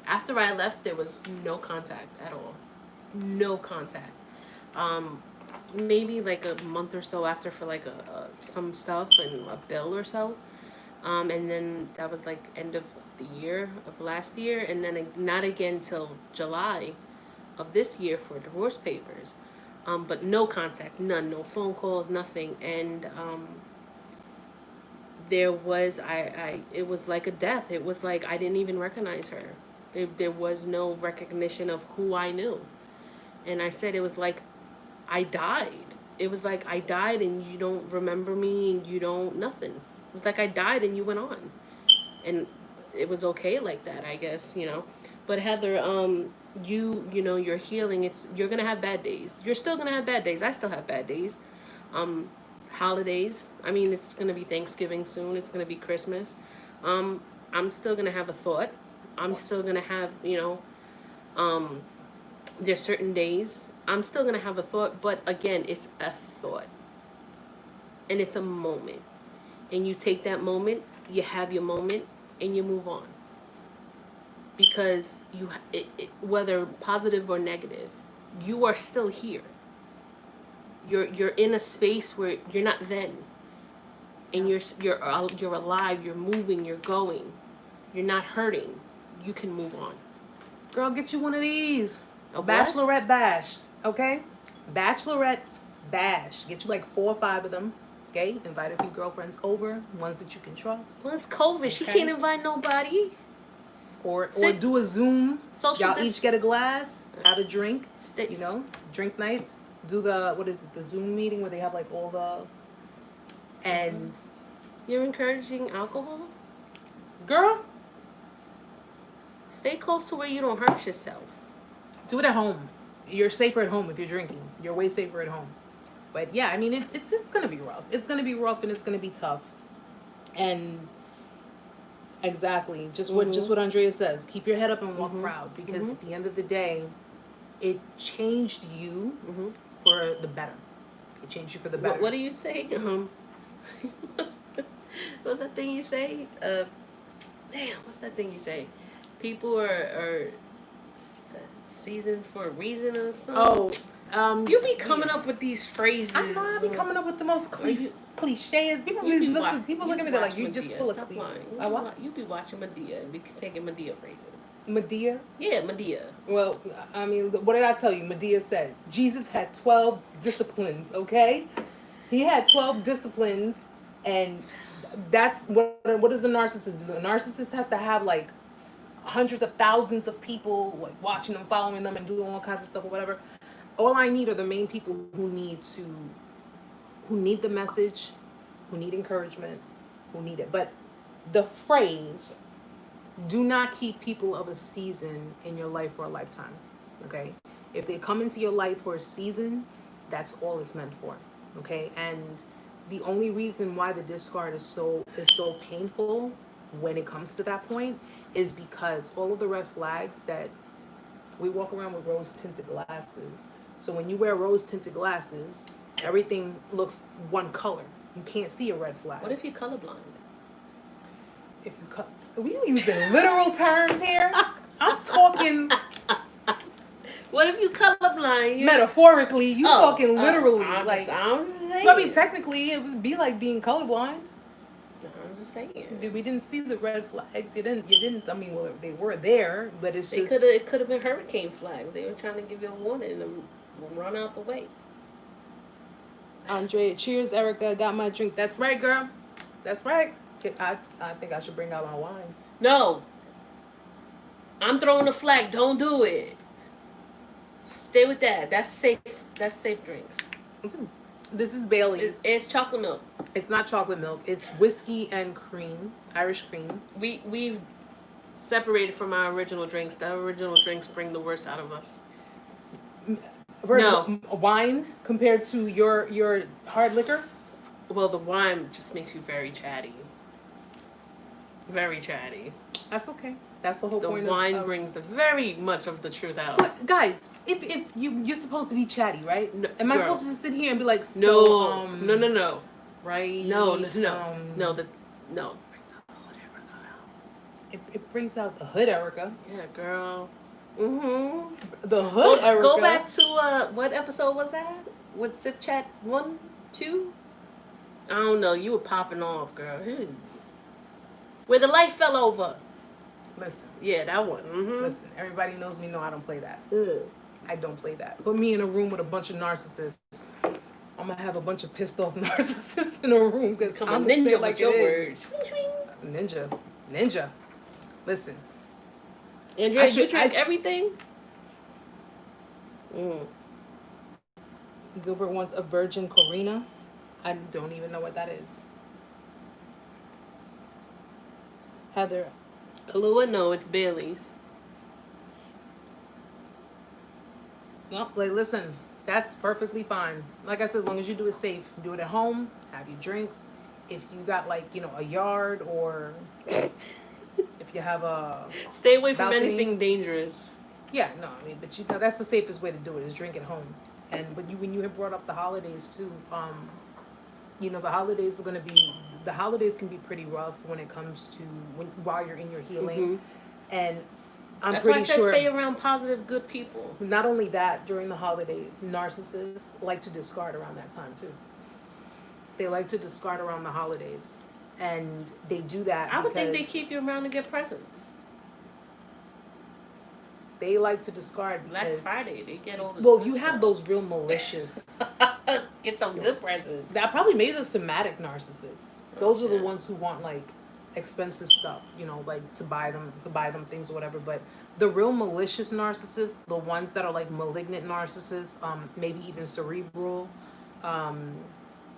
[SPEAKER 2] After I left, there was no contact at all. No contact. Maybe like a month or so after for like some stuff and a bill or so. And then that was like end of the year of last year, and then not again till July of this year for divorce papers. But no contact, none, no phone calls, nothing. And there was it was like a death. It was like I didn't even recognize her. There was no recognition of who I knew. And I said it was like I died. It was like I died and you don't remember me and you don't nothing. It was like I died and you went on. And it was okay like that, I guess, you know. But Heather, you know, you're healing. You're gonna have bad days. You're still gonna have bad days. I still have bad days. Holidays. I mean, it's gonna be Thanksgiving soon. It's gonna be Christmas. I'm still gonna have a thought. I'm still gonna have, you know, there's certain days I'm still gonna have a thought, but again, it's a thought, and it's a moment, and you take that moment, you have your moment, and you move on. Because whether positive or negative, you are still here. You're in a space where you're not then, and you're alive. You're moving. You're going. You're not hurting. You can move on.
[SPEAKER 1] Girl, get you one of these.
[SPEAKER 2] A what?
[SPEAKER 1] Bachelorette bash. Okay? Bachelorette bash. Get you like 4 or 5 of them. Okay? Invite a few girlfriends over. Ones that you can trust.
[SPEAKER 2] Well, it's COVID. She can't invite nobody.
[SPEAKER 1] Or do a Zoom. Y'all each get a glass. Have a drink. You know? Drink nights. Do the Zoom meeting where they have like all the... And...
[SPEAKER 2] You're encouraging alcohol?
[SPEAKER 1] Girl.
[SPEAKER 2] Stay close to where you don't hurt yourself.
[SPEAKER 1] Do it at home. You're safer at home if you're drinking. You're way safer at home. But yeah, I mean, it's gonna be rough. It's gonna be rough and it's gonna be tough. And exactly, just what Andrea says. Keep your head up and walk proud, because at the end of the day, it changed you for the better. It changed you for the better.
[SPEAKER 2] What do you say? What's that thing you say? What's that thing you say? People are seasoned for a reason or something. Oh, you be coming up with these phrases.
[SPEAKER 1] I be coming up with the most cliches. People look at me, they're like, "You just full of cliches."
[SPEAKER 2] You be watching Medea and be taking Medea phrases.
[SPEAKER 1] Medea?
[SPEAKER 2] Yeah, Medea.
[SPEAKER 1] Well, I mean, what did I tell you? Medea said Jesus had 12 disciplines. Okay, he had 12 disciplines, and that's what does a narcissist do? A narcissist has to have like hundreds of thousands of people like watching them, following them, and doing all kinds of stuff or whatever. All I need are the main people who need the message, who need encouragement, who need it. But the phrase, do not keep people of a season in your life for a lifetime. Okay? If they come into your life for a season, that's all it's meant for. Okay? And the only reason why the discard is so painful when it comes to that point is because all of the red flags that we walk around with rose-tinted glasses. So when you wear rose-tinted glasses, everything looks one color. You can't see a red flag.
[SPEAKER 2] What if you're colorblind?
[SPEAKER 1] Are we using literal terms here? I'm talking...
[SPEAKER 2] What if you colorblind?
[SPEAKER 1] Metaphorically, you talking literally.
[SPEAKER 2] I'm just saying.
[SPEAKER 1] I mean, technically, it would be like being colorblind.
[SPEAKER 2] I'm just saying.
[SPEAKER 1] We didn't see the red flags. You didn't. I mean, well, they were there, but it's just.
[SPEAKER 2] It could have been hurricane flags. They were trying to give you a warning and run out the way.
[SPEAKER 1] Andrea, cheers, Erica. Got my drink. That's right, girl. That's right. I think I should bring out my wine.
[SPEAKER 2] No. I'm throwing a flag. Don't do it. Stay with that. That's safe. That's safe drinks.
[SPEAKER 1] This is Bailey's.
[SPEAKER 2] It's chocolate milk.
[SPEAKER 1] It's not chocolate milk. It's whiskey and cream, Irish cream.
[SPEAKER 2] We've separated from our original drinks. The original drinks bring the worst out of us.
[SPEAKER 1] Wine compared to your hard liquor?
[SPEAKER 2] Well, the wine just makes you very chatty. Very chatty.
[SPEAKER 1] That's okay. That's the whole point.
[SPEAKER 2] The wine brings the very much of the truth out.
[SPEAKER 1] But guys, if you're supposed to be chatty, right?
[SPEAKER 2] No,
[SPEAKER 1] am I supposed to just sit here and be like,
[SPEAKER 2] no,
[SPEAKER 1] right?
[SPEAKER 2] No.
[SPEAKER 1] It brings out the hood, Erica.
[SPEAKER 2] Yeah, girl. Mm-hmm.
[SPEAKER 1] The hood, Erica.
[SPEAKER 2] Go back to what episode was that? Was Sip Chat 1, 2? I don't know. You were popping off, girl. Where the light fell over.
[SPEAKER 1] Listen.
[SPEAKER 2] Yeah, that one. Mm-hmm.
[SPEAKER 1] Listen, everybody knows me. No, I don't play that.
[SPEAKER 2] Mm.
[SPEAKER 1] I don't play that. Put me in a room with a bunch of narcissists. I'm gonna have a bunch of pissed off narcissists in a room because
[SPEAKER 2] I'm
[SPEAKER 1] a
[SPEAKER 2] ninja
[SPEAKER 1] like
[SPEAKER 2] with your words.
[SPEAKER 1] Ninja. Listen.
[SPEAKER 2] Andrea, you drink everything?
[SPEAKER 1] Gilbert wants a virgin Corina. I don't even know what that is. Heather.
[SPEAKER 2] Kahlua? No, it's Bailey's.
[SPEAKER 1] No, like, listen, that's perfectly fine. Like I said, as long as you do it safe, do it at home, have your drinks. If you got, like, you know, a yard, or if you have a
[SPEAKER 2] stay away from
[SPEAKER 1] balcony.
[SPEAKER 2] anything dangerous.
[SPEAKER 1] Yeah, no, I mean, but you know, that's the safest way to do it, is drink at home. And but when you have brought up the holidays too, you know, the holidays can be pretty rough when it comes to while you're in your healing. And
[SPEAKER 2] that's why I said stay around positive, good people.
[SPEAKER 1] Not only that, during the holidays, narcissists like to discard around that time too. They like to discard around the holidays, and they do that.
[SPEAKER 2] I would think they keep you around to get presents.
[SPEAKER 1] They like to discard because
[SPEAKER 2] Black Friday, they get all the.
[SPEAKER 1] Well, you have those real malicious.
[SPEAKER 2] Get some good presents.
[SPEAKER 1] That probably made the somatic narcissists. Those are the ones who want, like, expensive stuff, you know, like to buy them things or whatever. But the real malicious narcissists, the ones that are like malignant narcissists, maybe even cerebral,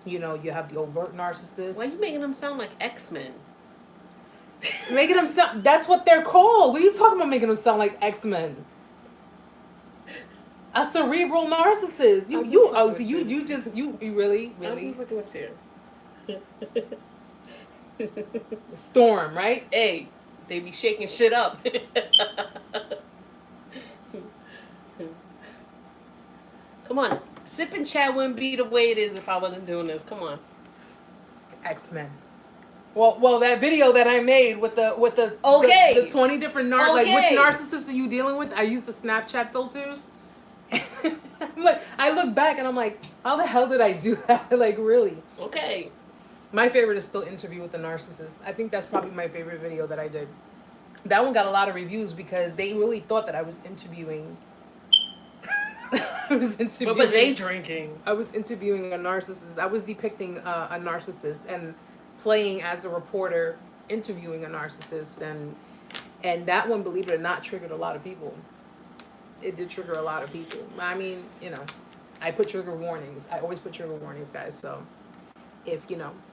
[SPEAKER 1] you know, you have the overt narcissists.
[SPEAKER 2] Why are you making them sound like X-Men?
[SPEAKER 1] Making them sound, that's what they're called. What are you talking about, making them sound like X-Men? A cerebral narcissist. You really?
[SPEAKER 2] I'm just looking what's here.
[SPEAKER 1] Storm, right?
[SPEAKER 2] Hey, they be shaking shit up. Come on. Sip and chat wouldn't be the way it is if I wasn't doing this. Come on.
[SPEAKER 1] X-Men. Well, that video that I made with the 20 different like, which narcissist are you dealing with? I used the Snapchat filters. Like, I look back and I'm like, how the hell did I do that? Like, really?
[SPEAKER 2] Okay.
[SPEAKER 1] My favorite is still Interview with the Narcissist. I think that's probably my favorite video that I did. That one got a lot of reviews because they really thought that I was interviewing.
[SPEAKER 2] But they drinking.
[SPEAKER 1] I was interviewing a narcissist. I was depicting a narcissist and playing as a reporter interviewing a narcissist, and that one, believe it or not, triggered a lot of people. It did trigger a lot of people. I mean, you know, I put trigger warnings. I always put trigger warnings, guys. So if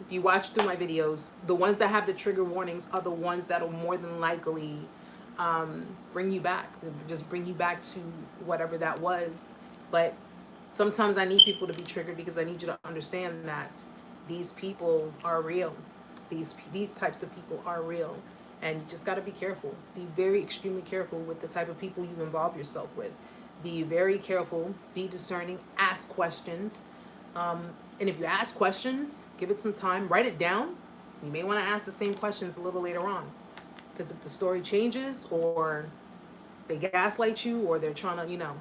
[SPEAKER 1] you watch through my videos, the ones that have the trigger warnings are the ones that will more than likely bring you back. Just bring you back to whatever that was. But sometimes I need people to be triggered because I need you to understand that these people are real. These types of people are real. And you just got to be careful. Be very extremely careful with the type of people you involve yourself with. Be very careful. Be discerning. Ask questions. And if you ask questions, give it some time. Write it down. You may want to ask the same questions a little later on. Because if the story changes or they gaslight you or they're trying to,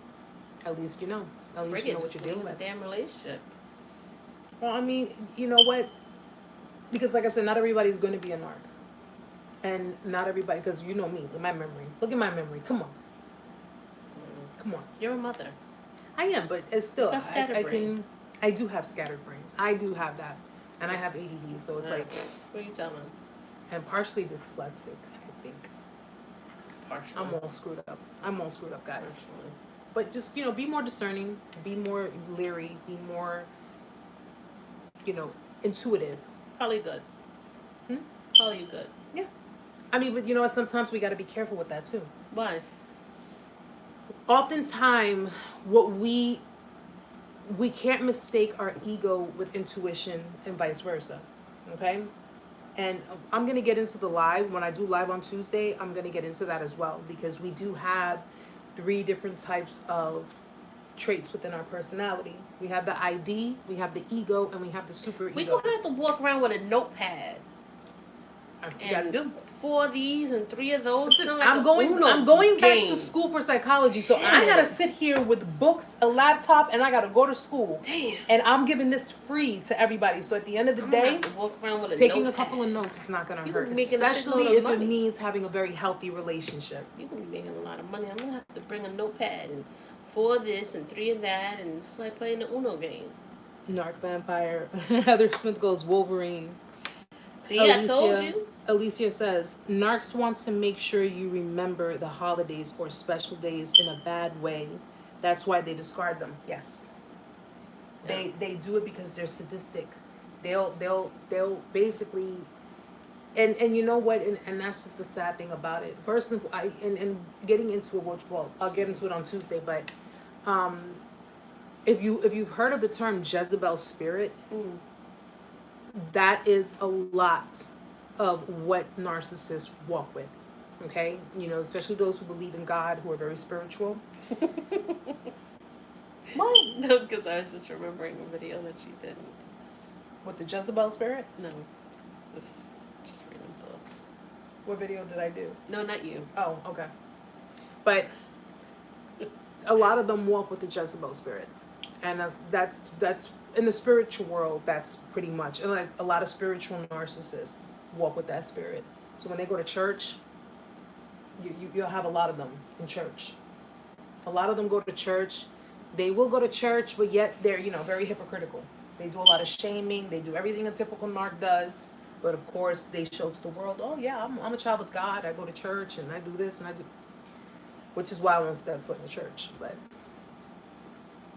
[SPEAKER 1] at least you know. At least you know what you're dealing with.
[SPEAKER 2] A damn relationship.
[SPEAKER 1] Well, I mean, you know what? Because like I said, not everybody's going to be a narc. And not everybody, because you know me, my memory. Look at my memory. Come on. Come on.
[SPEAKER 2] You're a mother.
[SPEAKER 1] I am, but it's still, I do have scattered brain. I do have that. And I have ADD, so it's like.
[SPEAKER 2] What are you telling?
[SPEAKER 1] And partially dyslexic, I think.
[SPEAKER 2] Partially.
[SPEAKER 1] I'm all screwed up, guys. Partially. But just, be more discerning, be more leery, be more, intuitive.
[SPEAKER 2] Probably good. Probably good.
[SPEAKER 1] Yeah. I mean, but sometimes we got to be careful with that too.
[SPEAKER 2] Why?
[SPEAKER 1] Oftentimes, what we can't mistake our ego with intuition and vice versa. Okay? And I'm going to get into the live. When I do live on Tuesday, I'm going to get into that as well, because we do have 3 different types of traits within our personality. We have the ID, we have the ego, and we have the super ego.
[SPEAKER 2] We're going to have to walk around with a notepad.
[SPEAKER 1] You gotta do.
[SPEAKER 2] 4 of these and 3 of those.
[SPEAKER 1] Listen,
[SPEAKER 2] Like
[SPEAKER 1] I'm going back to school for psychology, so I gotta sit here with books, a laptop, and I gotta go to school.
[SPEAKER 2] Damn.
[SPEAKER 1] And I'm giving this free to everybody. So at the end of the day,
[SPEAKER 2] walk around with
[SPEAKER 1] taking a couple of notes is not gonna hurt, especially if it means having a very healthy relationship.
[SPEAKER 2] You're gonna be making a lot of money. I'm gonna have to bring a notepad and 4 of this and 3 of that, and it's like playing the Uno game.
[SPEAKER 1] Narc vampire. Heather Smith goes Wolverine.
[SPEAKER 2] See, I told you.
[SPEAKER 1] Alicia says, Narcs want to make sure you remember the holidays or special days in a bad way. That's why they discard them. Yes. Yeah. They do it because they're sadistic. They'll basically, and you know what, and that's just the sad thing about it. First, and getting into it, well, I'll get into it on Tuesday, but if you've heard of the term Jezebel Spirit, that is a lot of what narcissists walk with. Okay, you know, especially those who believe in God, who are very spiritual. What?
[SPEAKER 2] No, because I was just remembering a video that she did.
[SPEAKER 1] With the Jezebel Spirit?
[SPEAKER 2] No, just random thoughts.
[SPEAKER 1] What video did I do?
[SPEAKER 2] No, not you.
[SPEAKER 1] Oh, okay. But a lot of them walk with the Jezebel Spirit, and that's in the spiritual world. That's pretty much, and like a lot of spiritual narcissists walk with that spirit. So when they go to church, you'll have a lot of them in church. A lot of them go to church. They will go to church, but yet they're, you know, very hypocritical. They do a lot of shaming. They do everything a typical narc does. But of course, they show to the world, oh yeah, I'm a child of God. I go to church and I do this and I do, which is why I won't step foot in the church.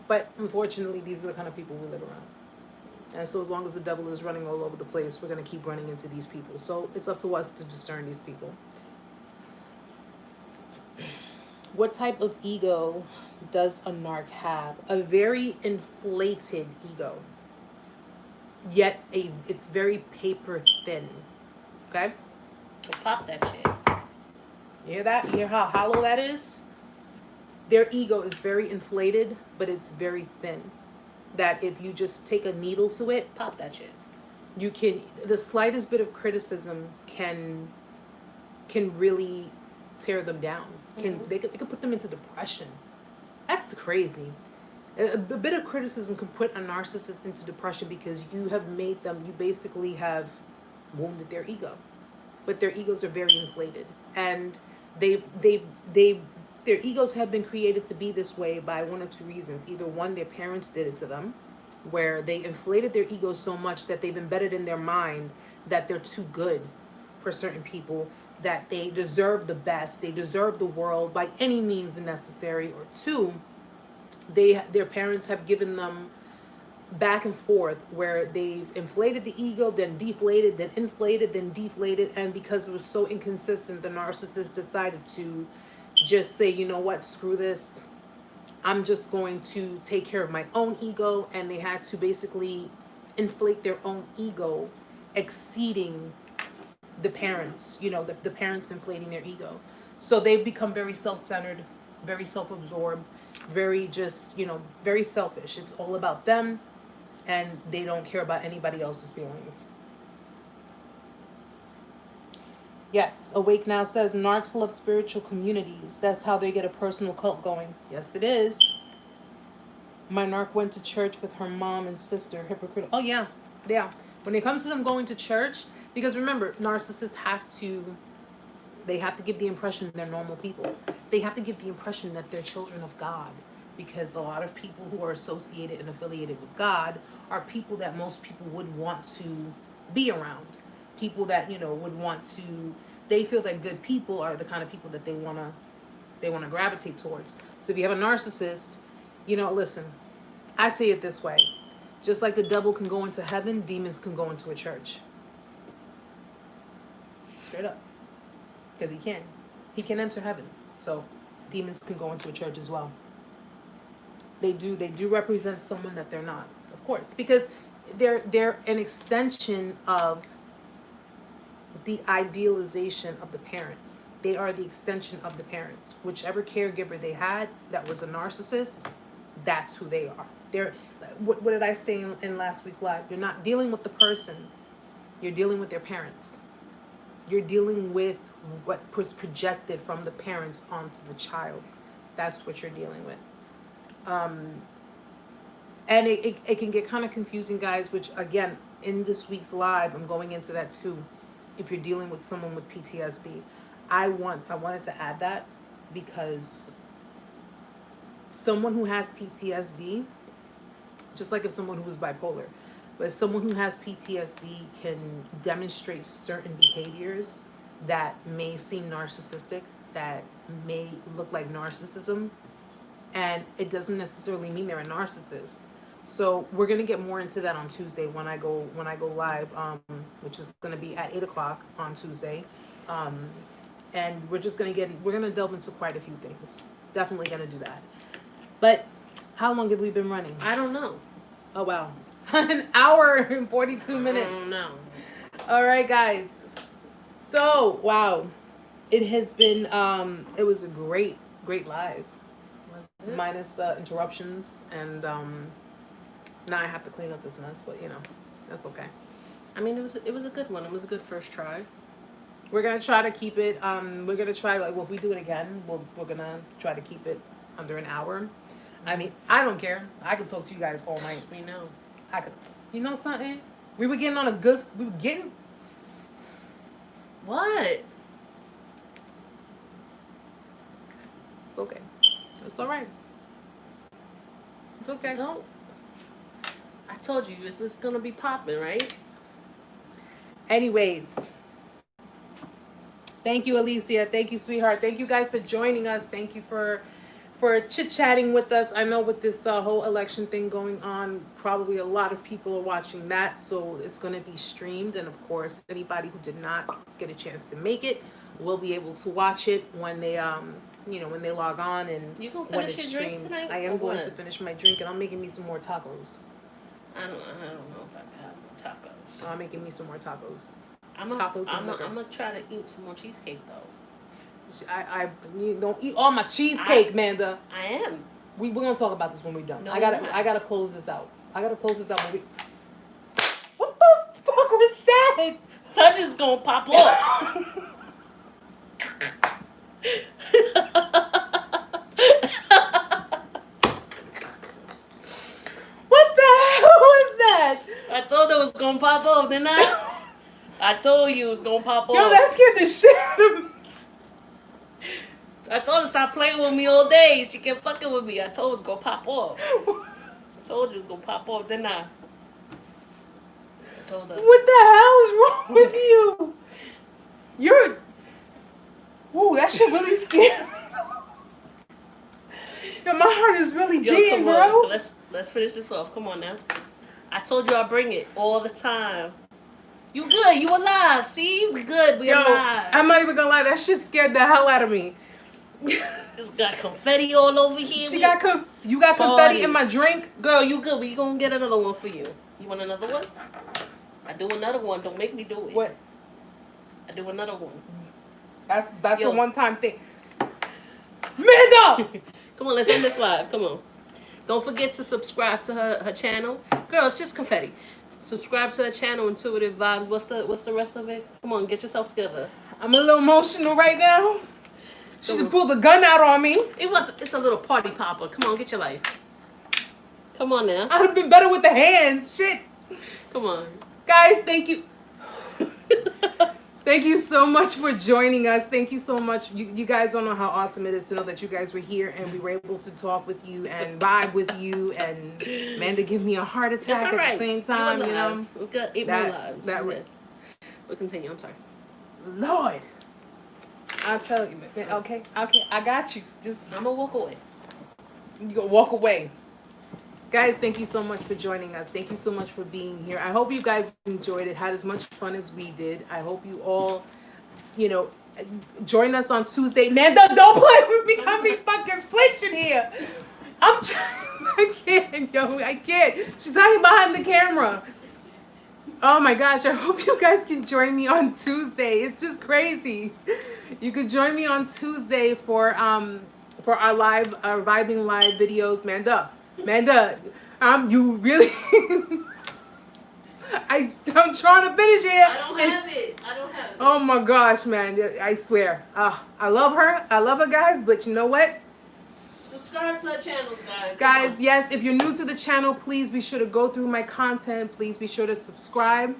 [SPEAKER 1] But unfortunately, these are the kind of people we live around. And so as long as the devil is running all over the place, we're going to keep running into these people. So it's up to us to discern these people. What type of ego does a narc have? A very inflated ego. Yet it's very paper thin. Okay?
[SPEAKER 2] Well, pop that shit.
[SPEAKER 1] You hear that? You hear how hollow that is? Their ego is very inflated, but it's very thin. That if you just take a needle to it,
[SPEAKER 2] pop that shit.
[SPEAKER 1] You can, the slightest bit of criticism can really tear them down. It could put them into depression. That's crazy. A bit of criticism can put a narcissist into depression because you have made them, you basically have wounded their ego. But their egos are very inflated. And their egos have been created to be this way by one or two reasons. Either one, their parents did it to them, where they inflated their egos so much that they've embedded in their mind that they're too good for certain people, that they deserve the best, they deserve the world by any means necessary. Or two, their parents have given them back and forth where they've inflated the ego, then deflated, then inflated, then deflated, and because it was so inconsistent, the narcissist decided to just say, you know what, screw this. I'm just going to take care of my own ego, and they had to basically inflate their own ego, exceeding the parents, you know, the parents inflating their ego. So they've become very self-centered, very self-absorbed, very just, you know, very selfish. It's all about them, and they don't care about anybody else's feelings. Yes, Awake Now says, narcs love spiritual communities. That's how they get a personal cult going. Yes, it is. My narc went to church with her mom and sister. Hypocrite. Oh, yeah. Yeah. When it comes to them going to church, because remember, narcissists have to give the impression they're normal people. They have to give the impression that they're children of God. Because a lot of people who are associated and affiliated with God are people that most people would want to be around. People that, you know, would want to, they feel that good people are the kind of people that they want to gravitate towards. So if you have a narcissist, you know, listen, I say it this way. Just like the devil can go into heaven, demons can go into a church. Straight up. Because he can. He can enter heaven. So demons can go into a church as well. They do represent someone that they're not, of course, because they're an extension of the idealization of the parents. They are the extension of the parents. Whichever caregiver they had that was a narcissist, that's who they are. They're, what did I say in last week's live? You're not dealing with the person, you're dealing with their parents. You're dealing with what was projected from the parents onto the child. That's what you're dealing with. And it can get kind of confusing, guys, which, again, in this week's live, I'm going into that too. If you're dealing with someone with PTSD, I wanted to add that because someone who has PTSD, just like if someone who is bipolar, but someone who has PTSD can demonstrate certain behaviors that may seem narcissistic, that may look like narcissism, and it doesn't necessarily mean they're a narcissist. So we're gonna get more into that on Tuesday when I go live, which is gonna be at 8:00 on Tuesday, and we're gonna delve into quite a few things. Definitely gonna do that. But how long have we been running?
[SPEAKER 2] I don't know.
[SPEAKER 1] Oh wow, an hour and 42 minutes.
[SPEAKER 2] I don't know.
[SPEAKER 1] All right, guys. So wow, it has been it was a great live, minus the interruptions and now I have to clean up this mess, but you know, that's okay.
[SPEAKER 2] I mean, it was a good one. It was a good first try.
[SPEAKER 1] We're gonna try to keep it. We're gonna try, like, well, if we do it again, we're gonna try to keep it under an hour. I mean, I don't care. I could talk to you guys all night.
[SPEAKER 2] We know.
[SPEAKER 1] I could. You know something? We were getting.
[SPEAKER 2] What?
[SPEAKER 1] It's okay. It's all right. It's okay.
[SPEAKER 2] Don't. I told you, this is gonna be popping, right?
[SPEAKER 1] Anyways, thank you, Alicia. Thank you, sweetheart. Thank you guys for joining us. Thank you for chit-chatting with us. I know with this whole election thing going on, probably a lot of people are watching that, so it's going to be streamed. And of course, anybody who did not get a chance to make it will be able to watch it when they when they log on and
[SPEAKER 2] you gonna
[SPEAKER 1] when
[SPEAKER 2] finish
[SPEAKER 1] it's
[SPEAKER 2] your drink
[SPEAKER 1] streamed.
[SPEAKER 2] tonight,
[SPEAKER 1] I am
[SPEAKER 2] or
[SPEAKER 1] going
[SPEAKER 2] what?
[SPEAKER 1] to finish my drink, and I'm making me some more tacos.
[SPEAKER 2] I don't know if I can have more tacos.
[SPEAKER 1] I'm making me some more tacos.
[SPEAKER 2] I'm gonna try to eat some more cheesecake though.
[SPEAKER 1] You don't eat all my cheesecake, Manda.
[SPEAKER 2] I am.
[SPEAKER 1] We're gonna talk about this when we're done.
[SPEAKER 2] No,
[SPEAKER 1] I gotta close this out. When we. What the fuck was that?
[SPEAKER 2] Touch is gonna pop off.
[SPEAKER 1] What the hell was that?
[SPEAKER 2] I told her it was gonna pop off, didn't I? I told you it was gonna pop off.
[SPEAKER 1] Yo, that scared the shit out of me.
[SPEAKER 2] I told her to stop playing with me all day. She kept fucking with me. I told her it was gonna pop off. I told you it was gonna pop off, didn't I? I told her.
[SPEAKER 1] What the hell is wrong with you? Whoa, that shit really scared me. Yo, my heart is really beating, bro.
[SPEAKER 2] Let's finish this off. Come on now. I told you I bring it all the time. You good? You alive? See, we good. We alive.
[SPEAKER 1] I'm not even gonna lie. That shit scared the hell out of me.
[SPEAKER 2] It's got confetti all over here.
[SPEAKER 1] You got confetti in my drink,
[SPEAKER 2] girl. You good? We gonna get another one for you. You want another one? I do another one. Don't make me do it.
[SPEAKER 1] What?
[SPEAKER 2] I do another one.
[SPEAKER 1] That's a one-time thing. Manda!
[SPEAKER 2] Come on, let's end this live. Come on. Don't forget to subscribe to her channel. Girl, it's just confetti. Subscribe to her channel, Intuitive Vibes. What's the rest of it? Come on, get yourself together.
[SPEAKER 1] I'm a little emotional right now. She just pulled the gun out on me.
[SPEAKER 2] It's a little party popper. Come on, get your life. Come on now.
[SPEAKER 1] I'd have been better with the hands. Shit.
[SPEAKER 2] Come on.
[SPEAKER 1] Guys, thank you. Thank you so much for joining us. Thank you so much. You guys don't know how awesome it is to know that you guys were here and we were able to talk with you and vibe with you and Amanda give me a heart attack at the same time. You know,
[SPEAKER 2] we've got 8 more lives. We'll continue. I'm sorry.
[SPEAKER 1] Lord, I'll tell you. Okay, I got you.
[SPEAKER 2] I'm gonna walk away.
[SPEAKER 1] You gonna walk away. Guys, thank you so much for joining us. Thank you so much for being here. I hope you guys enjoyed it, had as much fun as we did. I hope you all, join us on Tuesday. Manda, don't play with me. I'll be fucking flinching here. I'm trying. I can't, yo. I can't. She's hiding behind the camera. Oh my gosh. I hope you guys can join me on Tuesday. It's just crazy. You could join me on Tuesday for our vibing live videos. Manda, you really I'm trying to finish here.
[SPEAKER 2] I don't have it.
[SPEAKER 1] Oh my gosh, man. I swear. I love her. I love her, guys. But you know what?
[SPEAKER 2] Subscribe to our channels, guys.
[SPEAKER 1] Guys, yes, if you're new to the channel, please be sure to go through my content. Please be sure to subscribe.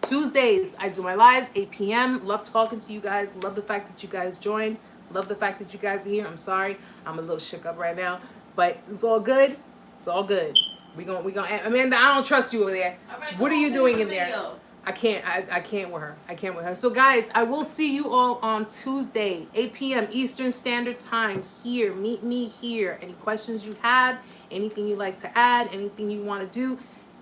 [SPEAKER 1] Tuesdays, I do my lives, 8 p.m. Love talking to you guys. Love the fact that you guys joined. Love the fact that you guys are here. I'm sorry. I'm a little shook up right now. But it's all good. It's all good. We gonna Amanda, I don't trust you over there.
[SPEAKER 2] Right,
[SPEAKER 1] what are you doing in there? I can't with her. I can't with her. So guys, I will see you all on Tuesday, 8 p.m. Eastern Standard Time here. Meet me here. Any questions you had, anything you'd like to add, anything you want to do,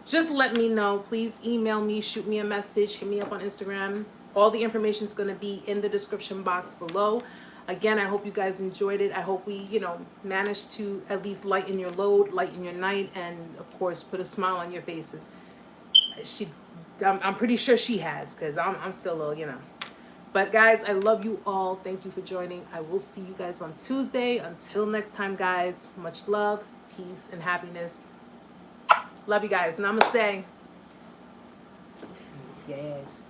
[SPEAKER 1] just let me know. Please email me, shoot me a message, hit me up on Instagram. All the information is going to be in the description box below. Again, I hope you guys enjoyed it. I hope we, managed to at least lighten your load, lighten your night, and of course, put a smile on your faces. I'm pretty sure she has, because I'm still a little, But guys, I love you all. Thank you for joining. I will see you guys on Tuesday. Until next time, guys, much love, peace, and happiness. Love you guys. Namaste. Yes.